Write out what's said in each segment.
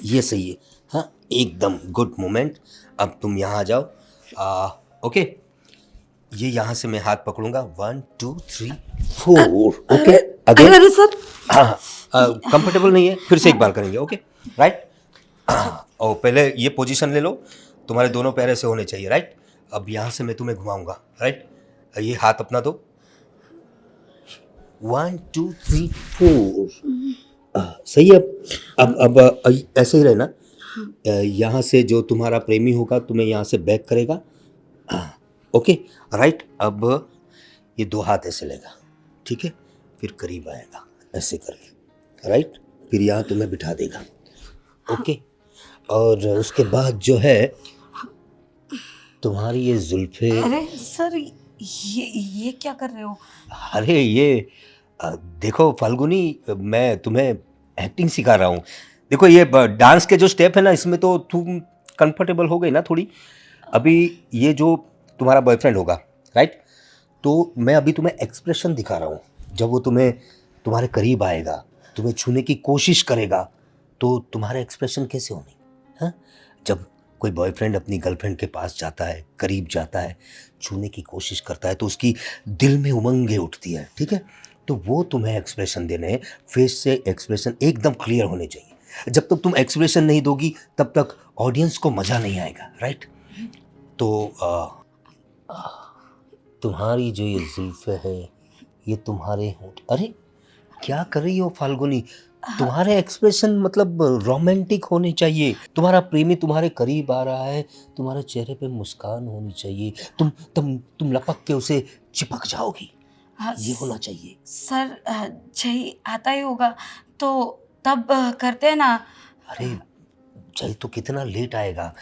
ये सही है। हाँ, एकदम गुड मोमेंट। अब तुम यहाँ आ जाओ। ओके, ये यहाँ से मैं हाथ पकड़ूंगा, 1 2 3 4। ओके, अरे अरे अगेन। अरे सर। हाँ, कंफर्टेबल नहीं है, फिर से एक बार करेंगे। Okay, right. और पहले ये पोजीशन ले लो, तुम्हारे दोनों पैर ऐसे होने चाहिए, राइट। अब यहाँ से मैं तुम्हें घुमाऊंगा, राइट। ये हाथ अपना दो, 1 2 3 4। सही है। अब ऐसे ही रहना। यहाँ से जो तुम्हारा प्रेमी होगा तुम्हें यहाँ से बैक करेगा। Okay, right. अब ये दो हाथ ऐसे लेगा, ठीक है। फिर करीब आएगा ऐसे करके, राइट। फिर यहाँ तुम्हें बिठा देगा। ओके, और उसके बाद जो है तुम्हारी ये जुल्फे। अरे सर, ये क्या कर रहे हो? अरे ये देखो फाल्गुनी, मैं तुम्हें एक्टिंग सिखा रहा हूँ। देखो ये डांस के जो स्टेप है ना, इसमें तो तुम कंफर्टेबल हो गई ना थोड़ी। अभी ये जो तुम्हारा बॉयफ्रेंड होगा, राइट, तो मैं अभी तुम्हें एक्सप्रेशन दिखा रहा हूँ। जब वो तुम्हारे करीब आएगा, तुम्हें छूने की कोशिश करेगा, तो तुम्हारे एक्सप्रेशन कैसे होने? हाँ, जब कोई बॉयफ्रेंड अपनी गर्लफ्रेंड के पास जाता है, करीब जाता है, छूने की कोशिश करता है, तो उसकी दिल में उमंगें उठती है, ठीक है। तो वो तुम्हें एक्सप्रेशन देने हैं। फेस से एक्सप्रेशन एकदम क्लियर होने चाहिए। जब तक तुम एक्सप्रेशन नहीं दोगी तब तक ऑडियंस को मज़ा नहीं आएगा, राइट। तो तुम्हारी जो ये जुल्फे है, ये तुम्हारे होंठ। अरे क्या कर रही हो फाल्गुनी? तुम्हारे एक्सप्रेशन मतलब रोमांटिक होने चाहिए। तुम्हारा प्रेमी तुम्हारे करीब आ रहा है, तुम्हारे चेहरे पे मुस्कान होनी चाहिए। तुम लपक के उसे चिपक जाओगी, ये होना चाहिए। सर, जय आता ही होगा तो तब करते हैं ना। अरे जय तो कितना लेट आएगा,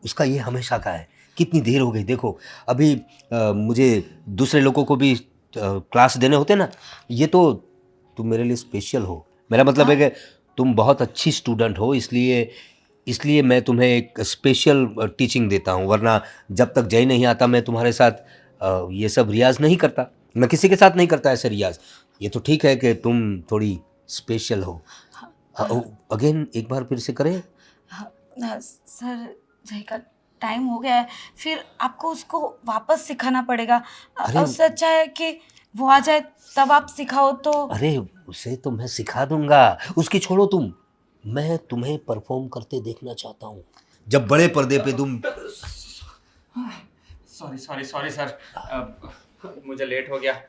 उसका ये हमेशा का है। कितनी देर हो गई देखो। अभी मुझे दूसरे लोगों को भी क्लास देने होते ना। ये तो तुम मेरे लिए स्पेशल हो। मेरा मतलब है कि तुम बहुत अच्छी स्टूडेंट हो, इसलिए इसलिए मैं तुम्हें एक स्पेशल टीचिंग देता हूँ। वरना जब तक जय नहीं आता मैं तुम्हारे साथ ये सब रियाज नहीं करता। मैं किसी के साथ नहीं करता ऐसे रियाज। ये तो ठीक है कि तुम थोड़ी स्पेशल हो। अगेन एक बार फिर से करें। सर, जय का टाइम हो गया है, फिर आपको उसको वापस सिखाना पड़ेगा। अरे उससे अच्छा है कि वो आ जाए तब आप सिखाओ तो। अरे उसे तो मैं सिखा दूंगा, उसकी छोड़ो तुम। मैं तुम्हें परफॉर्म करते देखना चाहता हूँ, जब बड़े पर्दे पे तुम। सॉरी सॉरी सॉरी सर, मुझे लेट हो गया।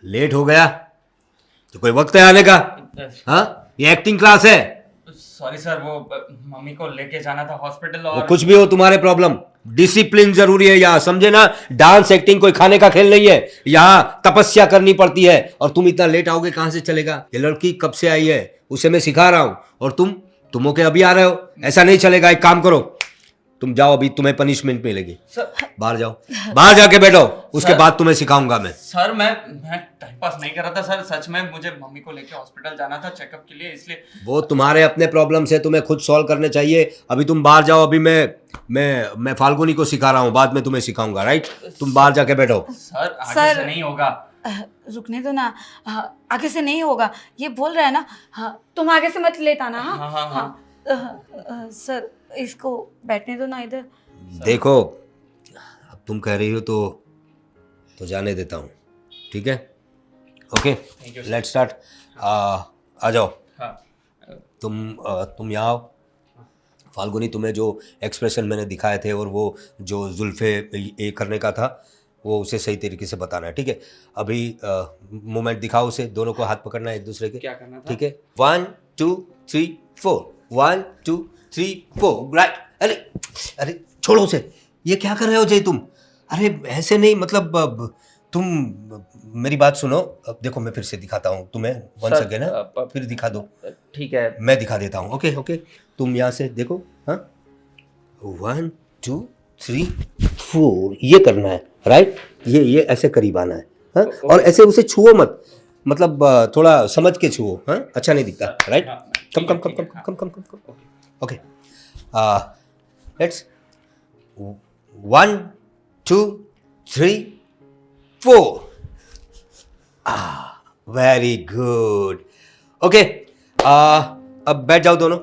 लेट हो गया तो कोई वक्त है आने का? हाँ, ये एक्टिंग क्लास है। सॉरी सर, वो मम्मी को लेके जाना था हॉस्पिटल। वो और कुछ भी हो तुम्हारे प्रॉब्लम, डिसिप्लिन जरूरी है यहाँ, समझे ना। डांस एक्टिंग कोई खाने का खेल नहीं है, यहाँ तपस्या करनी पड़ती है। और तुम इतना लेट आओगे कहाँ से चलेगा? ये लड़की कब से आई है, उसे मैं सिखा रहा हूँ, और तुम होके अभी आ रहे हो। ऐसा नहीं चलेगा। एक काम करो, तुम जाओ, अभी तुम्हें पनिशमेंट मिलेगी। सर, बाहर जाओ, बाहर जाके बैठो, उसके सर, बाद तुम्हें सिखाऊंगा मैं। सर मैं टाइम पास नहीं कर रहा था सर। सच में मुझे मम्मी को लेके हॉस्पिटल जाना था चेकअप के लिए, इसलिए। वो तुम्हारे अपने प्रॉब्लम्स है, तुम्हें खुद सॉल्व करने चाहिए। अभी तुम बाहर जाओ। अभी मैं फाल्गुनी को सिखा रहा हूँ, बाद में तुम्हें सिखाऊंगा, राइट। तुम बाहर जाके बैठो। सर आगे सर, से नहीं होगा। रुकने दो ना। आगे से नहीं होगा, ये बोल रहा है ना। तुम आगे से मत लेता ना। हाँ, हाँ, हाँ। सर, इसको बैठने दो ना इधर। देखो, अब तुम कह रही हो तो जाने देता हूँ, ठीक है। Okay, Thank you, sir. Let's start. आ जाओ। हाँ, तुम यहाँ आओ। फाल्गुनी, तुम्हें जो एक्सप्रेशन मैंने दिखाए थे और वो जो जुल्फे ये करने का था, वो उसे सही तरीके से बताना है, ठीक है। अभी मूवमेंट दिखाओ उसे, दोनों को हाथ पकड़ना है एक दूसरे के, क्या करना था? ठीक है। 1 2 3 4, 1 2 3 4, राइट। अरे अरे छोड़ो उसे, ये क्या कर रहे हो जय तुम? अरे ऐसे नहीं, मतलब तुम मेरी बात सुनो। अब देखो, मैं फिर से दिखाता हूँ तुम्हें, वन सर, सेकेंड है, फिर दिखा दो। ठीक है। मैं दिखा देता हूँ। ओके ओके, तुम यहाँ से देखो। हाँ, 1 2 3 4, ये करना है, राइट। ये ऐसे करीब आना है। हाँ, और ऐसे उसे छुओ मत, मतलब थोड़ा समझ के छुओ। हाँ, अच्छा नहीं दिखता, राइट। हाँ, कम ठीक है, कम कम ठीक है, कम हाँ। Come come come come. Okay, let's 1 2 3 4। Very good. Okay, अब बैठ जाओ दोनों।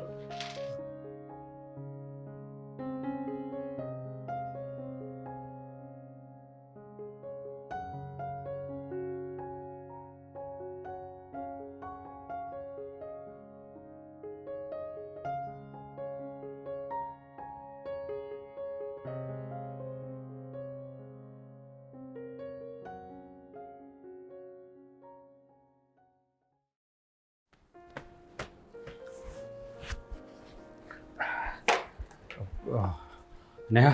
नेहा,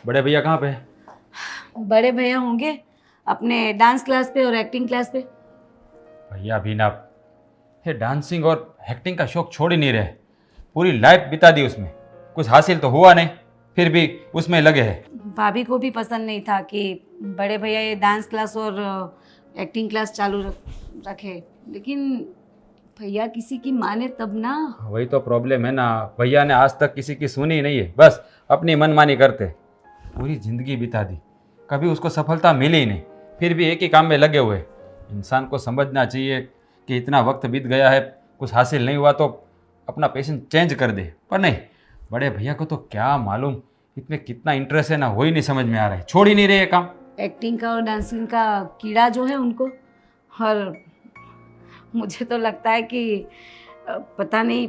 बड़े भैया कहाँ पे हैं? बड़े भैया होंगे अपने डांस क्लास पे और एक्टिंग क्लास पे। भैया भी ना ये डांसिंग और एक्टिंग का शौक छोड़ ही नहीं रहे। पूरी लाइफ बिता दी उसमें, कुछ हासिल तो हुआ नहीं, फिर भी उसमें लगे हैं। भाभी को भी पसंद नहीं था कि बड़े भैया ये डांस क्लास और एक्टिंग क्लास चालू रखे, लेकिन भैया किसी की माने तब ना। वही तो प्रॉब्लम है ना, भैया ने आज तक किसी की सुनी ही नहीं है, बस अपनी मनमानी करते। पूरी जिंदगी बिता दी, कभी उसको सफलता मिली ही नहीं, फिर भी एक ही काम में लगे हुए। इंसान को समझना चाहिए कि इतना वक्त बीत गया है, कुछ हासिल नहीं हुआ तो अपना पैशन चेंज कर दे। पर नहीं, बड़े भैया को तो क्या मालूम इसमें कितना इंटरेस्ट है ना, वही नहीं समझ में आ रहा है, छोड़ ही नहीं रहे ये काम। एक्टिंग का और डांसिंग का कीड़ा जो है उनको, और मुझे तो लगता है कि पता नहीं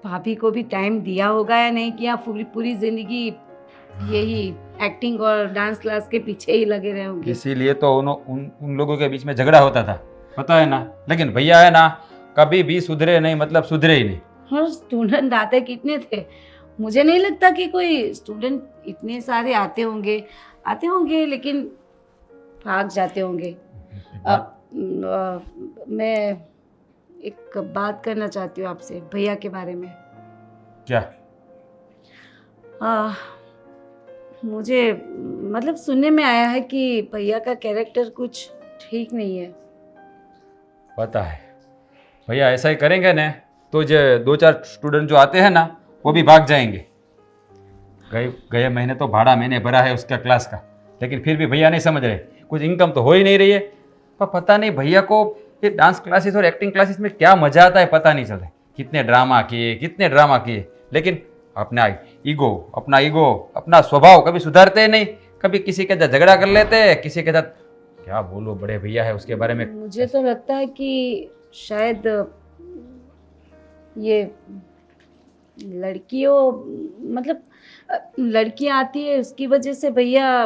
भाभी को भी टाइम दिया होगा या नहीं किया, पूरी पूरी जिंदगी यही एक्टिंग और डांस क्लास के पीछे ही लगे रहे होंगे। इसीलिए तो उन लोगों के बीच में झगड़ा होता था, पता है ना। लेकिन भैया है ना, कभी भी सुधरे नहीं, मतलब सुधरे ही नहीं। और स्टूडेंट आते कितने थे, मुझे नहीं लगता कि कोई स्टूडेंट इतने सारे आते होंगे लेकिन भाग जाते होंगे। मैं एक बात करना चाहती हूँ आपसे भैया के बारे में। क्या? मुझे मतलब सुनने में आया है कि भैया का कैरेक्टर कुछ ठीक नहीं है। पता है, भैया ऐसा ही करेंगे ना तो जो 2-4 स्टूडेंट जो आते हैं ना वो भी भाग जाएंगे। गए महीने तो भाड़ा मैंने भरा है उसका क्लास का, लेकिन फिर भी भैया नहीं समझ रहे, कुछ इनकम तो हो ही नहीं रही है। पर पता नहीं भैया को ये डांस क्लासेस और एक्टिंग क्लासेस में क्या मजा आता है, पता नहीं चलता। कितने ड्रामा किए, लेकिन अपना ईगो अपना स्वभाव कभी सुधारते नहीं, कभी किसी के साथ झगड़ा कर लेते हैं, किसी के साथ। क्या बोलो, बड़े भैया है उसके बारे में। मुझे तो लगता है कि शायद ये लड़कियां आती है उसकी वजह से भैया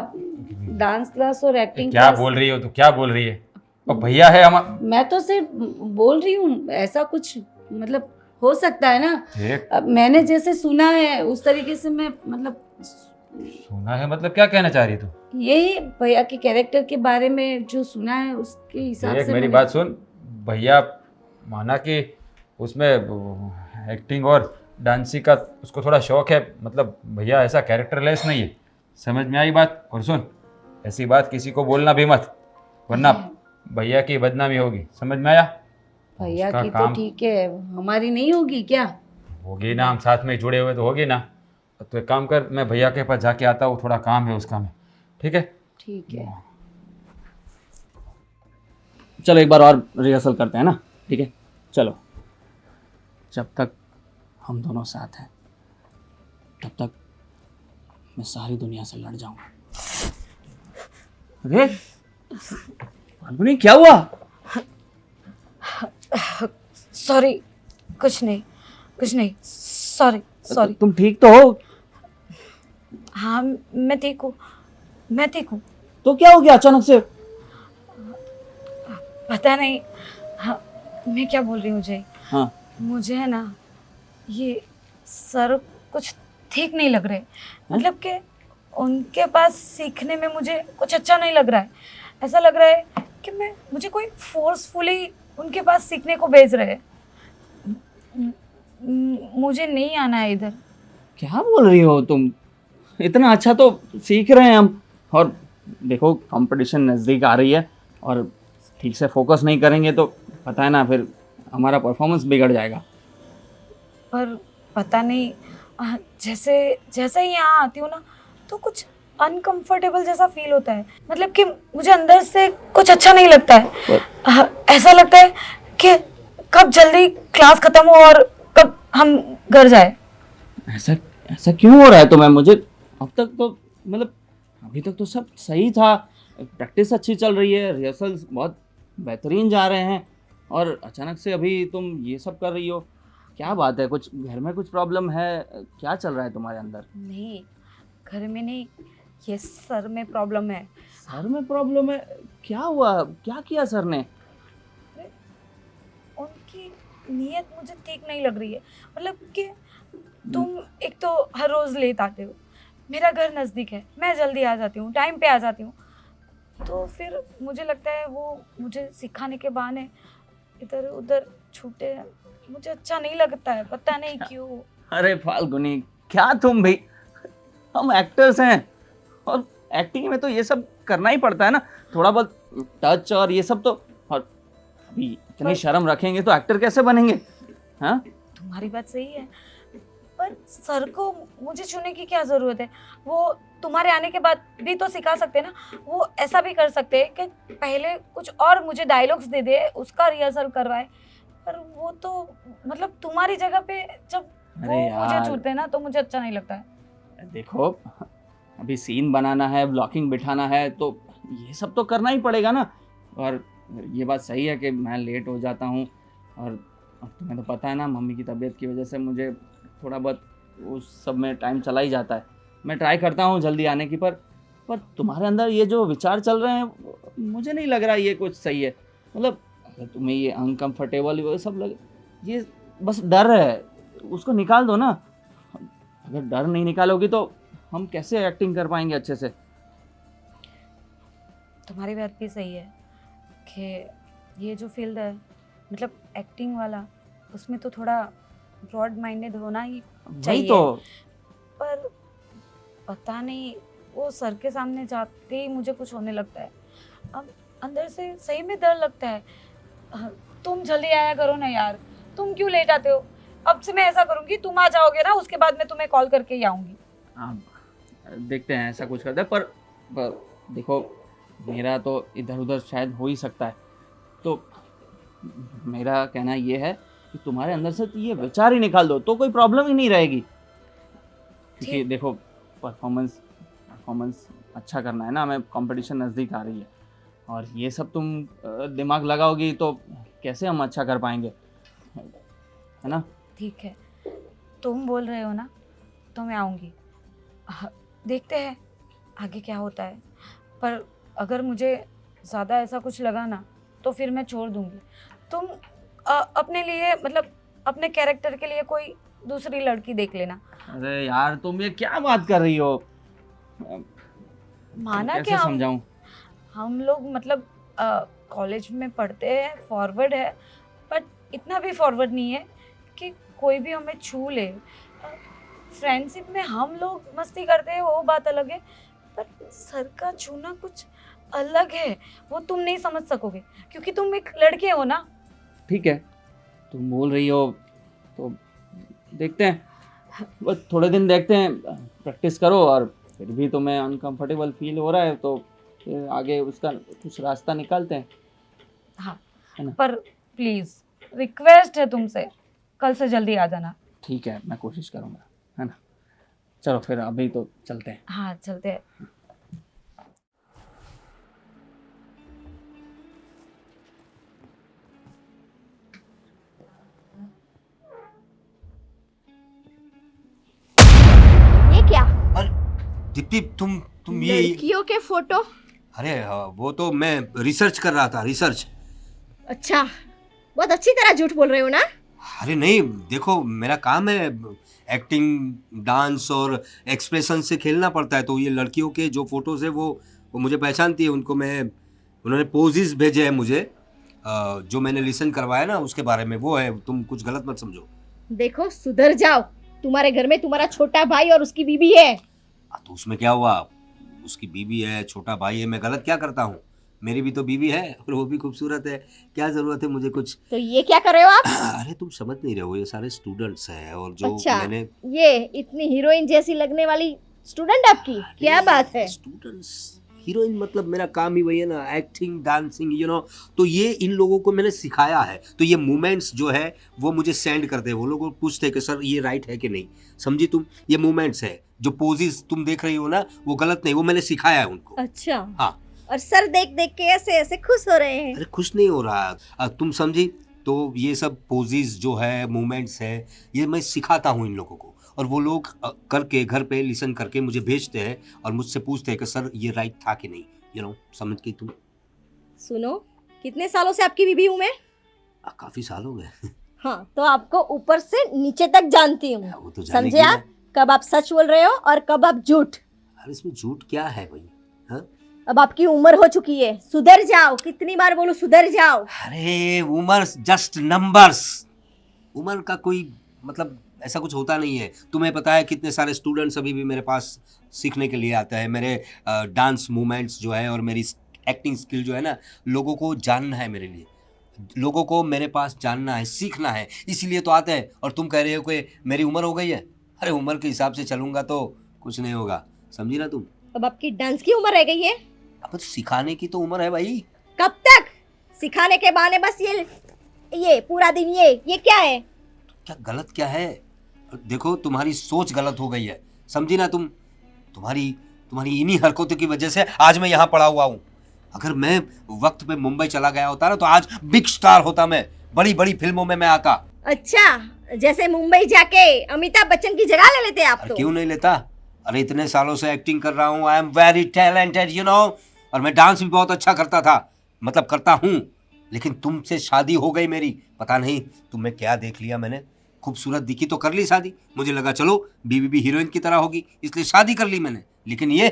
डांस क्लास और एक्टिंग क्या क्लास। बोल रही हो, तो क्या बोल रही है? और भैया है हमारा। मैं तो सिर्फ बोल रही हूँ, ऐसा कुछ मतलब हो सकता है ना। अब मैंने जैसे सुना है उस तरीके से मैं मतलब सुना है, मतलब क्या कहना चाह रही तू? यही भैया के कैरेक्टर के बारे में जो सुना है उसके हिसाब से मेरी बात सुन, भैया माना कि उसमें एक्टिंग और डांसिंग का उसको थोड़ा शौक है, मतलब भैया ऐसा कैरेक्टरलेस नहीं है। समझ में आई बात? और सुन, ऐसी बात किसी को बोलना भी मत, वरना भैया की बदनामी होगी। समझ में आया? भैया की तो ठीक है, हमारी नहीं होगी क्या? होगी ना, हम साथ में जुड़े हुए तो होगी ना। तो एक काम कर, मैं भैया के पास जाके आता हूँ, थोड़ा काम है उसका में। ठीक है? ठीक है। चलो एक बार और रिहर्सल करते हैं ना, ठीक है? चलो, जब तक हम दोनों साथ हैं तब तक मैं सारी दुनिया से लड़ जाऊंगा। अरे फाल्गुनी, क्या हुआ? सॉरी, कुछ नहीं, सॉरी। तुम ठीक तो हो? हाँ, मैं ठीक हूँ। तो क्या हो गया अचानक से? पता नहीं। हाँ, मैं क्या बोल रही हूँ जय। हाँ, मुझे है ना ये सर कुछ ठीक नहीं लग रहे, मतलब कि उनके पास सीखने में मुझे कुछ अच्छा नहीं लग रहा है। ऐसा लग रहा है कि मुझे कोई फोर्सफुली उनके पास सीखने को भेज रहे हैं। मुझे नहीं आना है इधर। क्या बोल रही हो तुम? इतना अच्छा तो सीख रहे हैं हम, और देखो कंपटीशन नज़दीक आ रही है, और ठीक से फोकस नहीं करेंगे तो पता है ना, फिर हमारा परफॉर्मेंस बिगड़ जाएगा। पर पता नहीं, जैसे ही यहाँ आती हूँ ना तो कुछ अनकंफर्टेबल जैसा फील होता है, मतलब कि मुझे अंदर से कुछ अच्छा नहीं लगता है। ऐसा लगता है कि कब जल्दी क्लास खत्म हो और कब हम घर जाए। ऐसा ऐसा क्यों हो रहा है तुम्हें? मुझे अब तक तो मतलब अभी तक तो सब सही था, प्रैक्टिस अच्छी चल रही है, रिहर्सल्स बहुत बेहतरीन जा रहे हैं, और अचानक से अभी तुम ये सब कर रही हो। क्या बात है? कुछ घर में कुछ प्रॉब्लम है? क्या चल रहा है तुम्हारे अंदर? नहीं, घर में नहीं, ये सर में प्रॉब्लम है। सर में प्रॉब्लम है? क्या हुआ? क्या किया सर ने? उनकी नीयत मुझे ठीक नहीं लग रही है। मतलब कि तुम एक तो हर रोज लेट आते हो, मेरा घर नज़दीक है, मैं जल्दी आ जाती हूँ, टाइम पे आ जाती हूँ, तो फिर मुझे लगता है वो मुझे सिखाने के बहाने इधर उधर छूटे, मुझे अच्छा नहीं लगता है, पता नहीं क्यों। अरे फाल्गुनी, क्या तुम भी, हम एक्टर्स हैं और एक्टिंग में तो ये सब करना ही पड़ता है ना, थोड़ा बहुत टच और ये सब तो। और अभी इतनी शर्म रखेंगे तो एक्टर कैसे बनेंगे? हाँ, तुम्हारी बात सही है, पर सर को मुझे छूने की क्या ज़रूरत है? वो तुम्हारे आने के बाद भी तो सिखा सकते हैं ना। वो ऐसा भी कर सकते हैं कि पहले कुछ और मुझे डायलॉग्स दे दे, उसका रिहर्सल करवाए, पर वो तो मतलब तुम्हारी जगह पे जब वो अरे मुझे यार। छूते हैं ना तो मुझे अच्छा नहीं लगता है। देखो, अभी सीन बनाना है, ब्लॉकिंग बिठाना है, तो ये सब तो करना ही पड़ेगा ना। और ये बात सही है कि मैं लेट हो जाता हूँ, और अब तुम्हें तो पता है ना, मम्मी की तबीयत की वजह से मुझे थोड़ा बहुत उस सब में टाइम चला ही जाता है। मैं ट्राई करता हूँ जल्दी आने की, पर तुम्हारे अंदर ये जो विचार चल रहे हैं, मुझे नहीं लग रहा ये कुछ सही है। मतलब अगर तुम्हें ये अनकम्फर्टेबल वो सब लगे, ये बस डर है, उसको निकाल दो ना। अगर डर नहीं निकालोगी तो हम कैसे एक्टिंग कर पाएंगे अच्छे से? तुम्हारी बात भी सही है कि ये जो फील्ड है, मतलब एक्टिंग वाला, उसमें तो थोड़ा ब्रॉड माइंडेड होना ही वही चाहिए। तो। पर पता नहीं, वो सर के सामने जाते ही मुझे कुछ होने लगता है। अब अंदर से सही में डर लगता है। तुम जल्दी आया करो ना यार, तुम क्यों लेट आते हो? अब से मैं ऐसा करूंगी, तुम आ जाओगे ना, उसके बाद मैं तुम्हें कॉल करके ही आऊंगी। हाँ, देखते हैं ऐसा कुछ करते हैं, पर देखो, मेरा तो इधर उधर शायद हो ही सकता है, तो मेरा कहना ये है कि तुम्हारे अंदर से ये विचार ही निकाल दो तो कोई प्रॉब्लम ही नहीं रहेगी। क्योंकि ठीक। देखो, परफॉर्मेंस अच्छा करना है ना, हमें कंपटीशन नज़दीक आ रही है, और ये सब तुम दिमाग लगाओगी तो कैसे हम अच्छा कर पाएंगे, है ना? ठीक है, तुम बोल रहे हो ना, तो मैं आऊँगी। देखते हैं आगे क्या होता है, पर अगर मुझे ज़्यादा ऐसा कुछ लगा ना तो फिर मैं छोड़ दूँगी। तुम अपने लिए, मतलब अपने कैरेक्टर के लिए कोई दूसरी लड़की देख लेना। अरे यार, तुम ये क्या बात कर रही हो? माना कि कैसे समझाऊं? हम लोग मतलब कॉलेज में पढ़ते हैं, फॉरवर्ड है, बट इतना भी फॉरवर्ड नहीं है कि कोई भी हमें छू ले। फ्रेंडशिप में हम लोग मस्ती करते हैं, वो बात अलग है, पर सर का छूना कुछ अलग है, वो तुम नहीं समझ सकोगे क्योंकि तुम एक लड़के हो ना। ठीक है, तुम बोल रही हो तो देखते हैं, बस थोड़े दिन देखते हैं, प्रैक्टिस करो, और फिर भी तुम्हें अनकंफर्टेबल फील हो रहा है तो फिर आगे उसका कुछ रास्ता निकालते हैं। हाँ, है ना? पर प्लीज़ रिक्वेस्ट है तुमसे, कल से जल्दी आ जाना। ठीक है, मैं कोशिश करूँगा, है ना? चलो फिर अभी तो चलते हैं। हाँ, चलते हैं। ये क्या? अरे दीप्ति, तुम ये लड़कियों के फोटो? अरे हाँ, वो तो मैं रिसर्च कर रहा था, रिसर्च। अच्छा, बहुत अच्छी तरह झूठ बोल रहे हो ना? अरे नहीं, देखो मेरा काम है, एक्टिंग, डांस और एक्सप्रेशन से खेलना पड़ता है, तो ये लड़कियों के जो फोटोज है वो मुझे पहचानती है, उन्होंने पोजेस भेजे हैं मुझे, जो मैंने लिसन करवाया ना उसके बारे में, वो है, तुम कुछ गलत मत समझो। देखो, सुधर जाओ, तुम्हारे घर में तुम्हारा छोटा भाई और उसकी बीबी है। तो उसमें क्या हुआ, उसकी बीवी है, छोटा भाई है, मैं गलत क्या करता हूँ? मेरी भी तो बीवी है और वो भी खूबसूरत है, क्या जरूरत है मुझे कुछ? तो ये क्या कर रहे हो आप? अरे तुम समझ नहीं रहे हो, ये सारे स्टूडेंट्स हैं, और जो अच्छा, मैंने ये इतनी हीरोइन जैसी लगने वाली स्टूडेंट आपकी, क्या बात है? स्टूडेंट्स हीरोइन मतलब मेरा काम ही वही है ना, एक्टिंग, डांसिंग, तो ये इन लोगों को मैंने सिखाया है। तो ये मूवमेंट्स जो है वो मुझे सेंड करते हैं, वो लोग पूछते हैं कि सर ये राइट है कि नहीं, समझी तुम? ये मूवमेंट्स है, जो पोजेस तुम देख रही हो ना वो गलत नहीं, वो मैंने सिखाया है उनको। अच्छा। हाँ। और सर देख देख के ऐसे ऐसे खुश हो रहे हैं। अरे खुश नहीं हो रहा, तुम समझी? तो ये सब पोजेस जो है, मूवमेंट्स है, ये मैं सिखाता हूँ इन लोगों को, और वो लोग करके घर पे लिसन करके मुझे भेजते हैं और मुझसे पूछते हैं कि सर ये राइट था कि नहीं, समझ गई तुम? सुनो, कितने सालों से आपकी बीबी हूँ मैं? काफी साल हो गए। हाँ, तो आपको ऊपर से नीचे तक जानती हूँ। वो तो जानेगी समझे आप? ना। कब आप सच बोल रहे हो और कब आप झूठ। अरे इसमें झूठ क्या है भाई? हाँ? अब आपकी उम्र हो चुकी है, सुधर जाओ। कितनी बार बोलूं सुधर जाओ। अरे उम्र जस्ट नंबर्स, उम्र का कोई मतलब ऐसा कुछ होता नहीं है। तुम्हें पता है कितने सारे स्टूडेंट्स अभी भी मेरे पास सीखने के लिए आते हैं। मेरे डांस मूवमेंट्स जो है और मेरी एक्टिंग स्किल जो है ना, लोगों को जानना है, मेरे लिए लोगों को मेरे पास जानना है, सीखना है, इसीलिए तो आते हैं। और तुम कह रहे हो कि मेरी उम्र हो गई है। अरे उम्र के हिसाब से चलूंगा तो कुछ नहीं होगा, समझी ना तुम? अब आपकी डांस की उम्र रह गई है। अब तो सिखाने की तो उम्र है भाई। कब तक सिखाने के बहाने बस ये पूरा दिन ये क्या है? क्या गलत क्या है? देखो तुम्हारी सोच गलत हो गई है, समझी ना तुम? तुम्हारी इन्हीं हरकतों की वजह से आज मैं यहाँ पड़ा हुआ हूँ। अगर मैं वक्त पे मुंबई चला गया होता ना तो आज बिग स्टार होता, मैं बड़ी बड़ी फिल्मों में मैं आता। अच्छा, जैसे मुंबई जाके अमिताभ बच्चन की जगह ले लेते आप तो। क्यों नहीं लेता? अरे इतने सालों से एक्टिंग कर रहा हूँ, आई एम वेरी टैलेंटेड और मैं डांस भी बहुत अच्छा करता था, मतलब करता हूँ। लेकिन तुमसे शादी हो गई मेरी, पता नहीं तुम्हें क्या देख लिया मैंने, खूबसूरत दिखी तो कर ली शादी। मुझे लगा चलो बीवी भी हीरोइन की तरह होगी, इसलिए शादी कर ली मैंने। लेकिन ये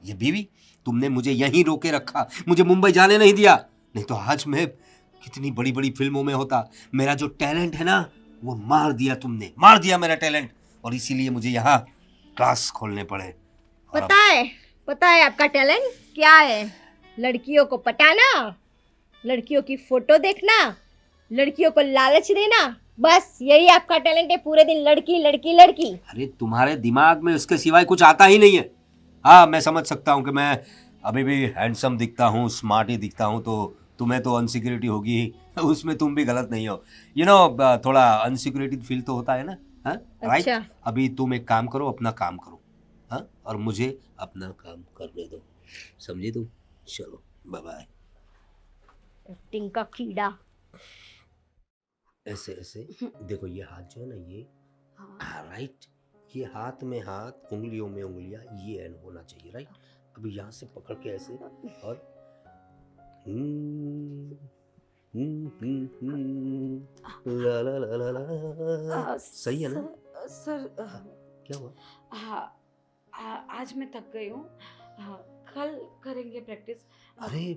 बीवी, तुमने मुझे यहीं रोके रखा, मुझे मुंबई जाने नहीं दिया। नहीं तो आज मैं कितनी बड़ी बड़ी फिल्मों में होता। मेरा जो टैलेंट है ना वो मार दिया तुमने, मार दिया मेरा टैलेंट, और इसीलिए मुझे यहाँ क्लास खोलने पड़े। और पता है आपका टैलेंट क्या है? लड़कियों को पटाना, लड़कियों की फोटो देखना, लड़कियों को लालच देना, बस यही आपका टैलेंट है। पूरे दिन लड़की लड़की लड़की। अरे तुम्हारे दिमाग में उसके सिवाय कुछ आता ही नहीं है। हाँ, मैं समझ सकता हूँ कि मैं अभी भी हैंडसम दिखता हूँ, स्मार्ट ही दिखता हूँ, तो तुम्हें तो अनसिक्योरिटी होगी ही, उसमें तुम भी गलत नहीं हो। थोड़ा अनसिक्योरिटी फील तो होता है ना। हाँ राइट। अच्छा। अभी तुम एक काम करो, अपना काम करो, हाँ, और मुझे अपना काम करने दो, समझी तुम? चलो बाय बाय। एक्टिंग का कीड़ा। ऐसे ऐसे देखो, ये हाथ जो है ना, ये राइट, ये हाथ में हाथ, उंगलियों में उंगलियां, ये एंड होना चाहिए, राइट। अभी यहाँ से पकड़ के ऐसे, और ला ला ला ला ला। सही है ना? सर क्या हुआ? हाँ, आज मैं थक गई हूँ। कल करेंगे प्रैक्टिस। अरे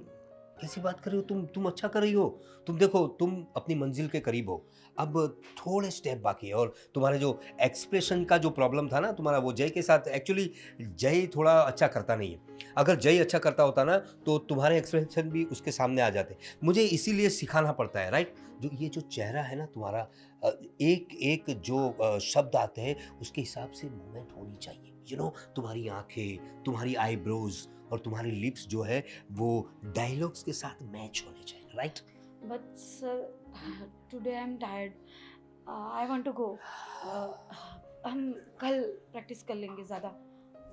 कैसी बात कर रही हो तुम अच्छा कर रही हो। तुम देखो, तुम अपनी मंजिल के करीब हो, अब थोड़े स्टेप बाकी है। और तुम्हारे जो एक्सप्रेशन का जो प्रॉब्लम था ना तुम्हारा, वो जय के साथ, एक्चुअली जय थोड़ा अच्छा करता नहीं है। अगर जय अच्छा करता होता ना तो तुम्हारे एक्सप्रेशन भी उसके सामने आ जाते। मुझे इसीलिए सिखाना पड़ता है, राइट। ये जो चेहरा है ना तुम्हारा, एक एक जो शब्द आते हैं उसके हिसाब से मूवमेंट होनी चाहिए। तुम्हारी आंखें, तुम्हारी आईब्रोज और तुम्हारी लिप्स जो है वो डायलॉग्स के साथ मैच होने चाहिए, right. But sir today I am tired, I want to go. हम कल प्रैक्टिस कर लेंगे ज़्यादा।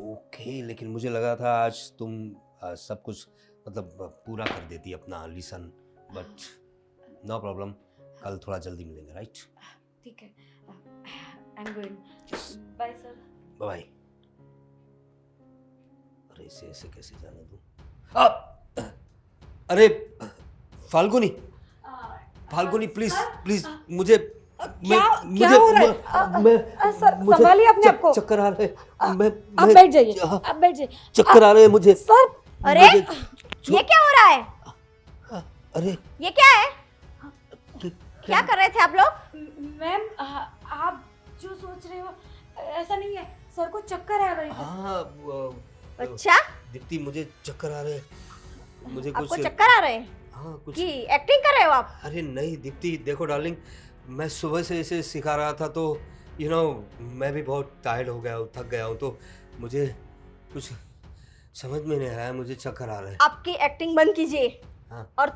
ओके, लेकिन मुझे लगा था आज तुम सब कुछ मतलब पूरा कर देती अपना लिसन, बट नो प्रॉब्लम, कल थोड़ा जल्दी मिलेंगे, राइट। ठीक है, I am going. Bye sir. Bye. अरे ऐसे ऐसे कैसे जाने दूं? अरे फाल्गुनी, प्लीज प्लीज, मुझे क्या हो रहा है? सर संभालिए अपने आप को। चक्कर आ रहे हैं। आप बैठ जाइए, आप बैठ जाइए। चक्कर आ रहे हैं मुझे। सर अरे ये क्या हो रहा है? अरे ये क्या है? क्या कर रहे थे आप लोग? मैम, आप जो सोच रहे हो ऐसा नहीं है। सर को चक्कर आ रहे हैं। हाँ, अच्छा, दीप्ति मुझे चक्कर आ रहे हैं, मुझे आपको कुछ। चक्कर आ रहे हैं हाँ कुछ। कि एक्टिंग कर रहे हो आप? अरे नहीं दीप्ति, देखो डार्लिंग, मैं सुबह से इसे सिखा रहा था तो मैं भी बहुत टायर्ड हो गया हूँ, थक गया हूँ, तो मुझे कुछ समझ में नहीं आ रहा है, मुझे चक्कर आ रहा है। आपकी एक्टिंग बंद कीजिए। हाँ। और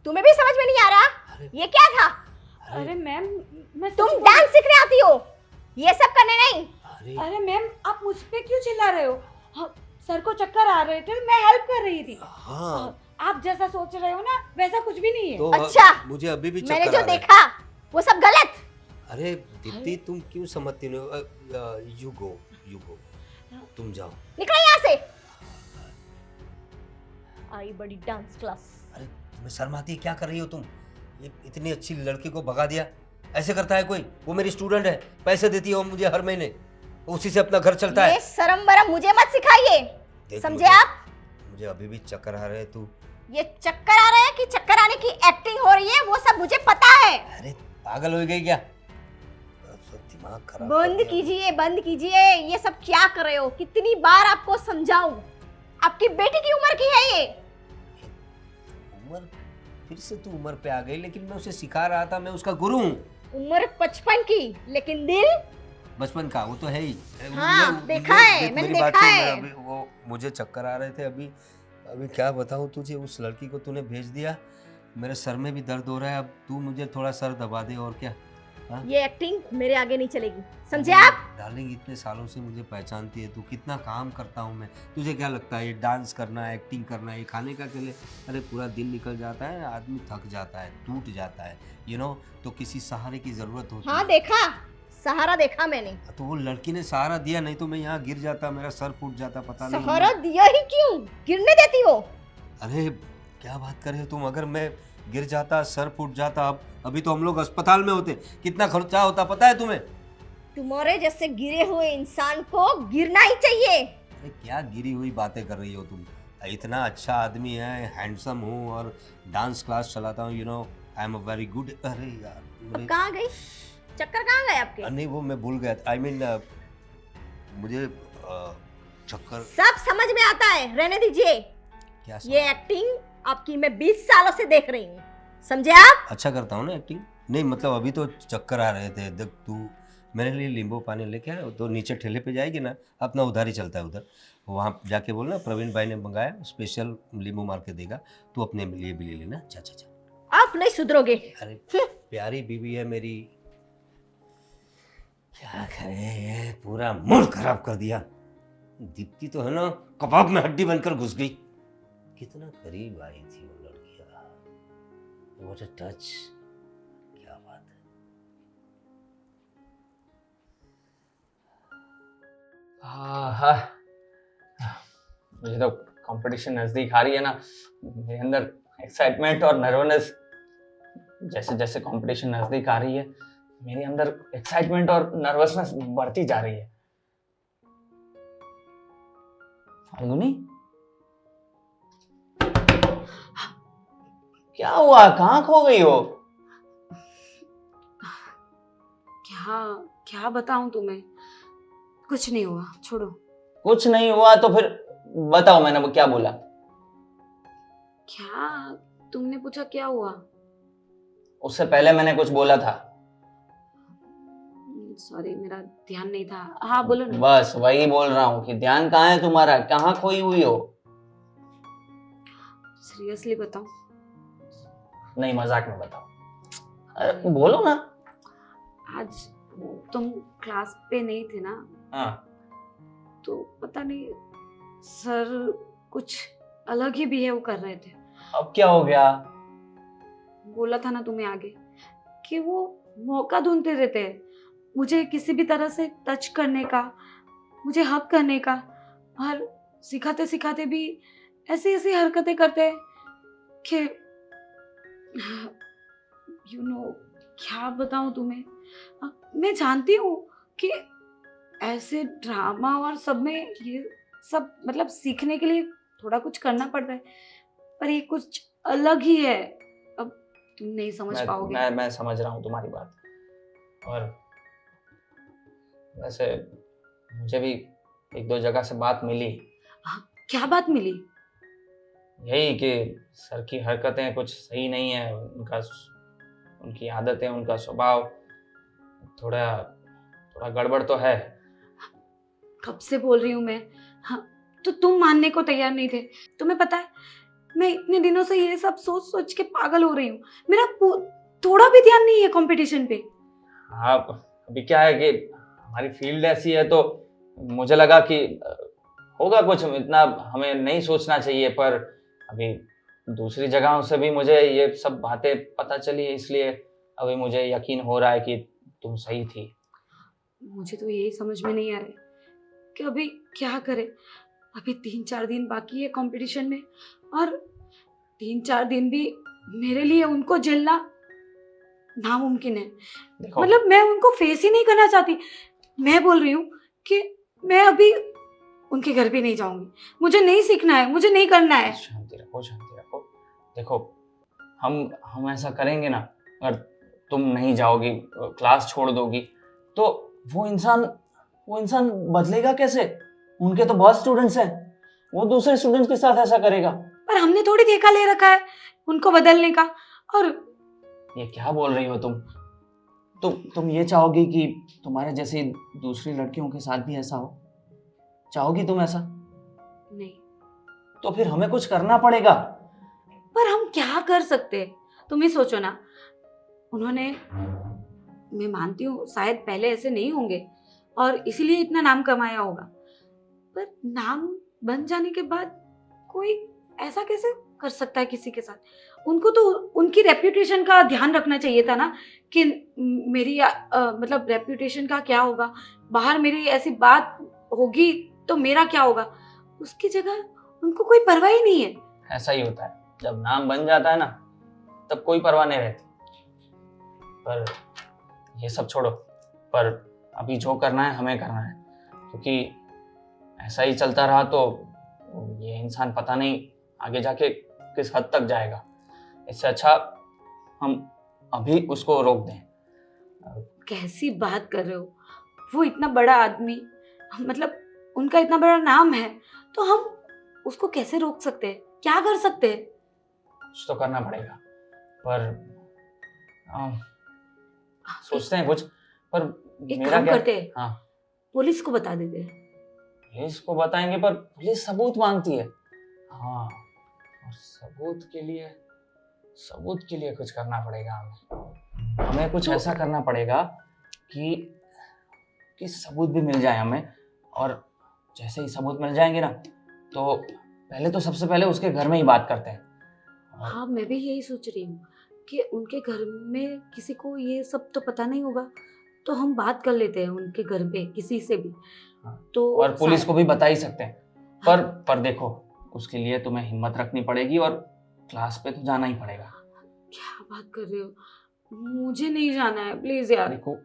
तुम्हें भी समझ में नहीं आ रहा? अरे। ये क्या था? अरे मैम, मैं सच तुम बोल- डांस सीखने आती हो, ये सब करने नहीं। अरे अरे मैम, आप मुझ पे क्यों चिल्ला रहे हो? हाँ, सर को चक्कर आ रहे थे, मैं हेल्प कर रही थी। हाँ, आप जैसा सोच रहे हो ना, वैसा कुछ भी नहीं है। तो अच्छा। मुझे अभी भी मैंने चक्कर जो आ रहा है। देखा वो सब गलत। अरे दीप्ति, तुम क्यों समझती नहीं हो? यू गो, तुम जाओ। निकलो यहाँ से। आई बड़ी डांस क्लास। अरे तुम्हें शर्म आती है? क्या कर रही हो तुम? ये इतनी अच्छी लड़की को भगा दिया। ऐसे करता है कोई? वो मेरी स्टूडेंट है, पैसे देती है वो मुझे हर महीने, उसी से अपना घर चलता है। ये शर्म बरम मुझे मत सिखाइए, देख, समझे मुझे- आप? मुझे अभी भी चक्कर आ रहे हैं। तू ये चक्कर आ रहे हैं कि चक्कर आने की एक्टिंग हो रही है, वो सब मुझे पता है। अरे पागल हो गई क्या? दिमाग खराब कर बंद दिया। कीजिए, बंद कीजिए। ये सब क्या कर रहे हो? कितनी बार आपको समझाऊं? आपकी बेटी की उम्र की है ये। उम्र? फिर से तू उम्र पे आ गई, लेकिन मैं उसे सिखा रहा था, मैं उसका गुरु हूँ। उम्र 55 की, लेकिन दिल बचपन का वो तो है ही। हाँ, देखा है, देख, मैंने मेरी बात देखा सुन, है। मैं अभी वो मुझे चक्कर आ रहे थे अभी। अभी क्या बताऊँ तुझे, उस लड़की को तूने भेज दिया, मेरे सर में भी दर्द हो रहा है। अब तू मुझे थोड़ा सर दबा दे और क्या। हाँ? ये एक्टिंग मेरे आगे नहीं चलेगी, समझे आप? डार्लिंग, इतने सालों से मुझे पहचानती है तू, कितना काम करता हूँ मैं। तुझे क्या लगता है ये डांस करना, एक्टिंग करना, ये खाने का अकेले? अरे पूरा दिन निकल जाता है, आदमी थक जाता है, टूट जाता है, तो किसी सहारे की जरूरत होती हाँ है। देखा, सहारा देखा मैंने। तो वो लड़की ने सहारा दिया, नहीं तो मैं यहाँ गिर जाता, मेरा सर फूट जाता, पता नहीं। सहारा दिया ही क्यों? गिरने देती हो? अरे क्या बात कर रहे हो तुम? अगर मैं गिर जाता, सर फूट जाता, अब अभी तो हम लोग अस्पताल में होते, कितना खर्चा होता पता है तुम्हें? तुम्हारे जैसे गिरे हुए इंसान को गिरना ही चाहिए। अरे क्या गिरी हुई बातें कर रही हो तुम? इतना अच्छा आदमी है, हैंडसम हूँ और डांस क्लास चलाता हूँ, I am a very good. अरे यार अब कहाँ गई? चक्कर कहाँ गए आपके? नहीं, वो मैं भूल गया। आई मीन मुझे चक्कर। सब समझ में आता है, रहने दीजिए। क्या ये एक्टिंग आपकी मैं 20 सालों से देख रही हूँ, समझे आप? अच्छा करता हूँ ना एक्टिंग? नहीं मतलब अभी तो चक्कर आ रहे थे। देख तू मेरे लिए नींबू पानी लेके आया, तो नीचे ठेले पे जाएगी ना, अपना उधार ही चलता है उधर, वहाँ जाके बोलना प्रवीण भाई ने मंगाया, स्पेशल नींबू मार के देगा, तू अपने लिए भी ले लेना। जा जा जा। आप नहीं सुधरोगे। अरे प्यारी बीवी है मेरी, क्या करे, पूरा मूड खराब कर दिया। दीप्ति तो है ना, कबाब में हड्डी बनकर घुस गई। कितना करीब आई थी वो लड़कियां। व्हाट अ टच, क्या बात है। हाँ, मुझे तो कंपटीशन नज़दीक आ रही है ना, मेरे अंदर एक्साइटमेंट और नर्वसनेस, जैसे जैसे कंपटीशन नज़दीक आ रही है मेरे अंदर एक्साइटमेंट और नर्वसनेस बढ़ती जा रही है। फाल्गुनी, क्या हुआ? कहाँ खो गई हो? क्या बताऊं तुम्हें? कुछ नहीं हुआ, छोड़ो। कुछ नहीं हुआ तो फिर बताओ, मैंने वो क्या बोला? क्या? तुमने पूछा क्या हुआ? उससे पहले मैंने कुछ बोला था। सॉरी, मेरा ध्यान नहीं था। हाँ बोलो ना। बस वही बोल रहा हूँ कि ध्यान कहाँ है तुम्हारा? कहाँ खोई हुई हो? सीरियसली बताओ। नहीं, मजाक में बताओ। अरे बोलो ना। आज तुम क्लास पे नहीं थे ना, हाँ, तो पता नहीं सर कुछ अलग ही बिहेव कर रहे थे। अब क्या हो गया? बोला था ना तुम्हें आगे कि वो मौका ढूंढते रहते हैं मुझे किसी भी तरह से टच करने का, मुझे हक करने का, और सिखाते सिखाते भी ऐसी ऐसी हरकतें करते हैं कि क्या बताऊं तुम्हें। मैं जानती हूँ कि ऐसे ड्रामा और सब में ये सब मतलब सीखने के लिए थोड़ा कुछ करना पड़ता है, पर ये कुछ अलग ही है। अब तुम नहीं समझ पाओगे। मैं समझ रहा हूँ तुम्हारी बात। और वैसे मुझे भी एक दो जगह से बात मिली। क्या बात मिली? यही कि सर की हरकतें कुछ सही नहीं है, उनकी आदतें, उनका स्वभाव थोड़ा गड़बड़ तो है। कब से बोल रही हूँ मैं। हाँ, तो तुम मानने को तैयार नहीं थे। तुम्हें पता है, मैं इतने दिनों से ये सब सोच सोच के पागल हो रही हूँ। मेरा थोड़ा भी ध्यान नहीं है कंपटीशन पे। हाँ, अभी क्या है कि हमारी फील्ड ऐसी है, तो मुझे लगा कि होगा कुछ, इतना हमें नहीं सोचना चाहिए। पर अभी दूसरी जगहों से भी मुझे ये सब बातें पता चली, इसलिए अभी मुझे यकीन हो रहा है कि तुम सही थी। मुझे तो यही समझ में नहीं आ रहा है कि अभी क्या करें। अभी 3-4 दिन बाकी है कंपटीशन में, और 3-4 दिन भी मेरे लिए उनको झेलना नामुमकिन है। देखो, मतलब मैं उनको फेस ही नहीं करना चाहती। मैं बोल रही हूँ कि मैं अभी उनके घर भी नहीं जाऊंगी। मुझे नहीं सीखना है, मुझे नहीं करना है। शांति रखो, शांति रखो। देखो, हम ऐसा करेंगे ना, अगर तुम नहीं जाओगी, क्लास छोड़ दोगी, तो वो इंसान बदलेगा कैसे? उनके तो बहुत स्टूडेंट्स हैं, वो दूसरे स्टूडेंट्स के साथ ऐसा करेगा। पर हमने थोड़ी ठेका ले रखा है उनको बदलने का। और ये क्या बोल रही हो तुम ये चाहोगी कि तुम्हारे जैसी दूसरी लड़कियों के साथ भी ऐसा हो? चाहोगी तुम ऐसा? नहीं, तो फिर हमें कुछ करना पड़ेगा। पर हम क्या कर सकते हैं? तुम ही सोचो ना। उन्होंने, मैं मानती हूँ शायद पहले ऐसे नहीं होंगे और इसीलिए इतना नाम कमाया होगा, पर नाम बन जाने के बाद कोई ऐसा कैसे कर सकता है किसी के साथ? उनको तो उनकी रेप्यूटेशन का ध्यान रखना चाहिए था ना, कि मेरी मतलब रेप्यूटेशन का क्या होगा, बाहर मेरी ऐसी बात होगी तो मेरा क्या होगा। उसकी जगह उनको कोई परवाह ही नहीं है। ऐसा ही होता है, जब नाम बन जाता है ना, तब कोई परवाह नहीं रहती। पर ये सब छोड़ो, पर अभी जो करना है हमें करना है, क्योंकि ऐसा ही चलता रहा तो ये इंसान पता नहीं आगे जाके किस हद तक जाएगा। इससे अच्छा हम अभी उसको रोक दें। कैसी बात कर रहे हो? वो इतना बड़ा आदमी, मतलब उनका इतना बड़ा नाम है, तो हम उसको कैसे रोक सकते हैं? क्या कर सकते हैं? कुछ तो करना पड़ेगा, पर सोचते हैं कुछ। पर एक मेरा काम क्या? करते हैं, हाँ, पुलिस को बता देते हैं। पुलिस को बताएंगे, पर पुलिस सबूत मांगती है। हाँ, और सबूत के लिए कुछ करना पड़ेगा हमें कुछ ऐसा करना पड़ेगा कि सबूत भी मिल जाए हमें। और जैसे ही सबूत मिल जाएंगे ना, तो सबसे पहले उसके घर में ही बात करते हैं। हाँ, मैं भी यही सोच रही हूँ कि उनके घर में किसी को ये सब तो पता नहीं होगा, तो हम बात कर लेते हैं उनके घर पे किसी से भी। हाँ, तो और पुलिस को भी बता ही सकते हैं। पर देखो, उसके लिए तुम्हें हिम्मत रखनी पड़ेगी और क्लास पे तो जाना ही पड़ेगा। क्या बात कर रहे हो? मुझे नहीं जाना है, प्लीज यार। देखो,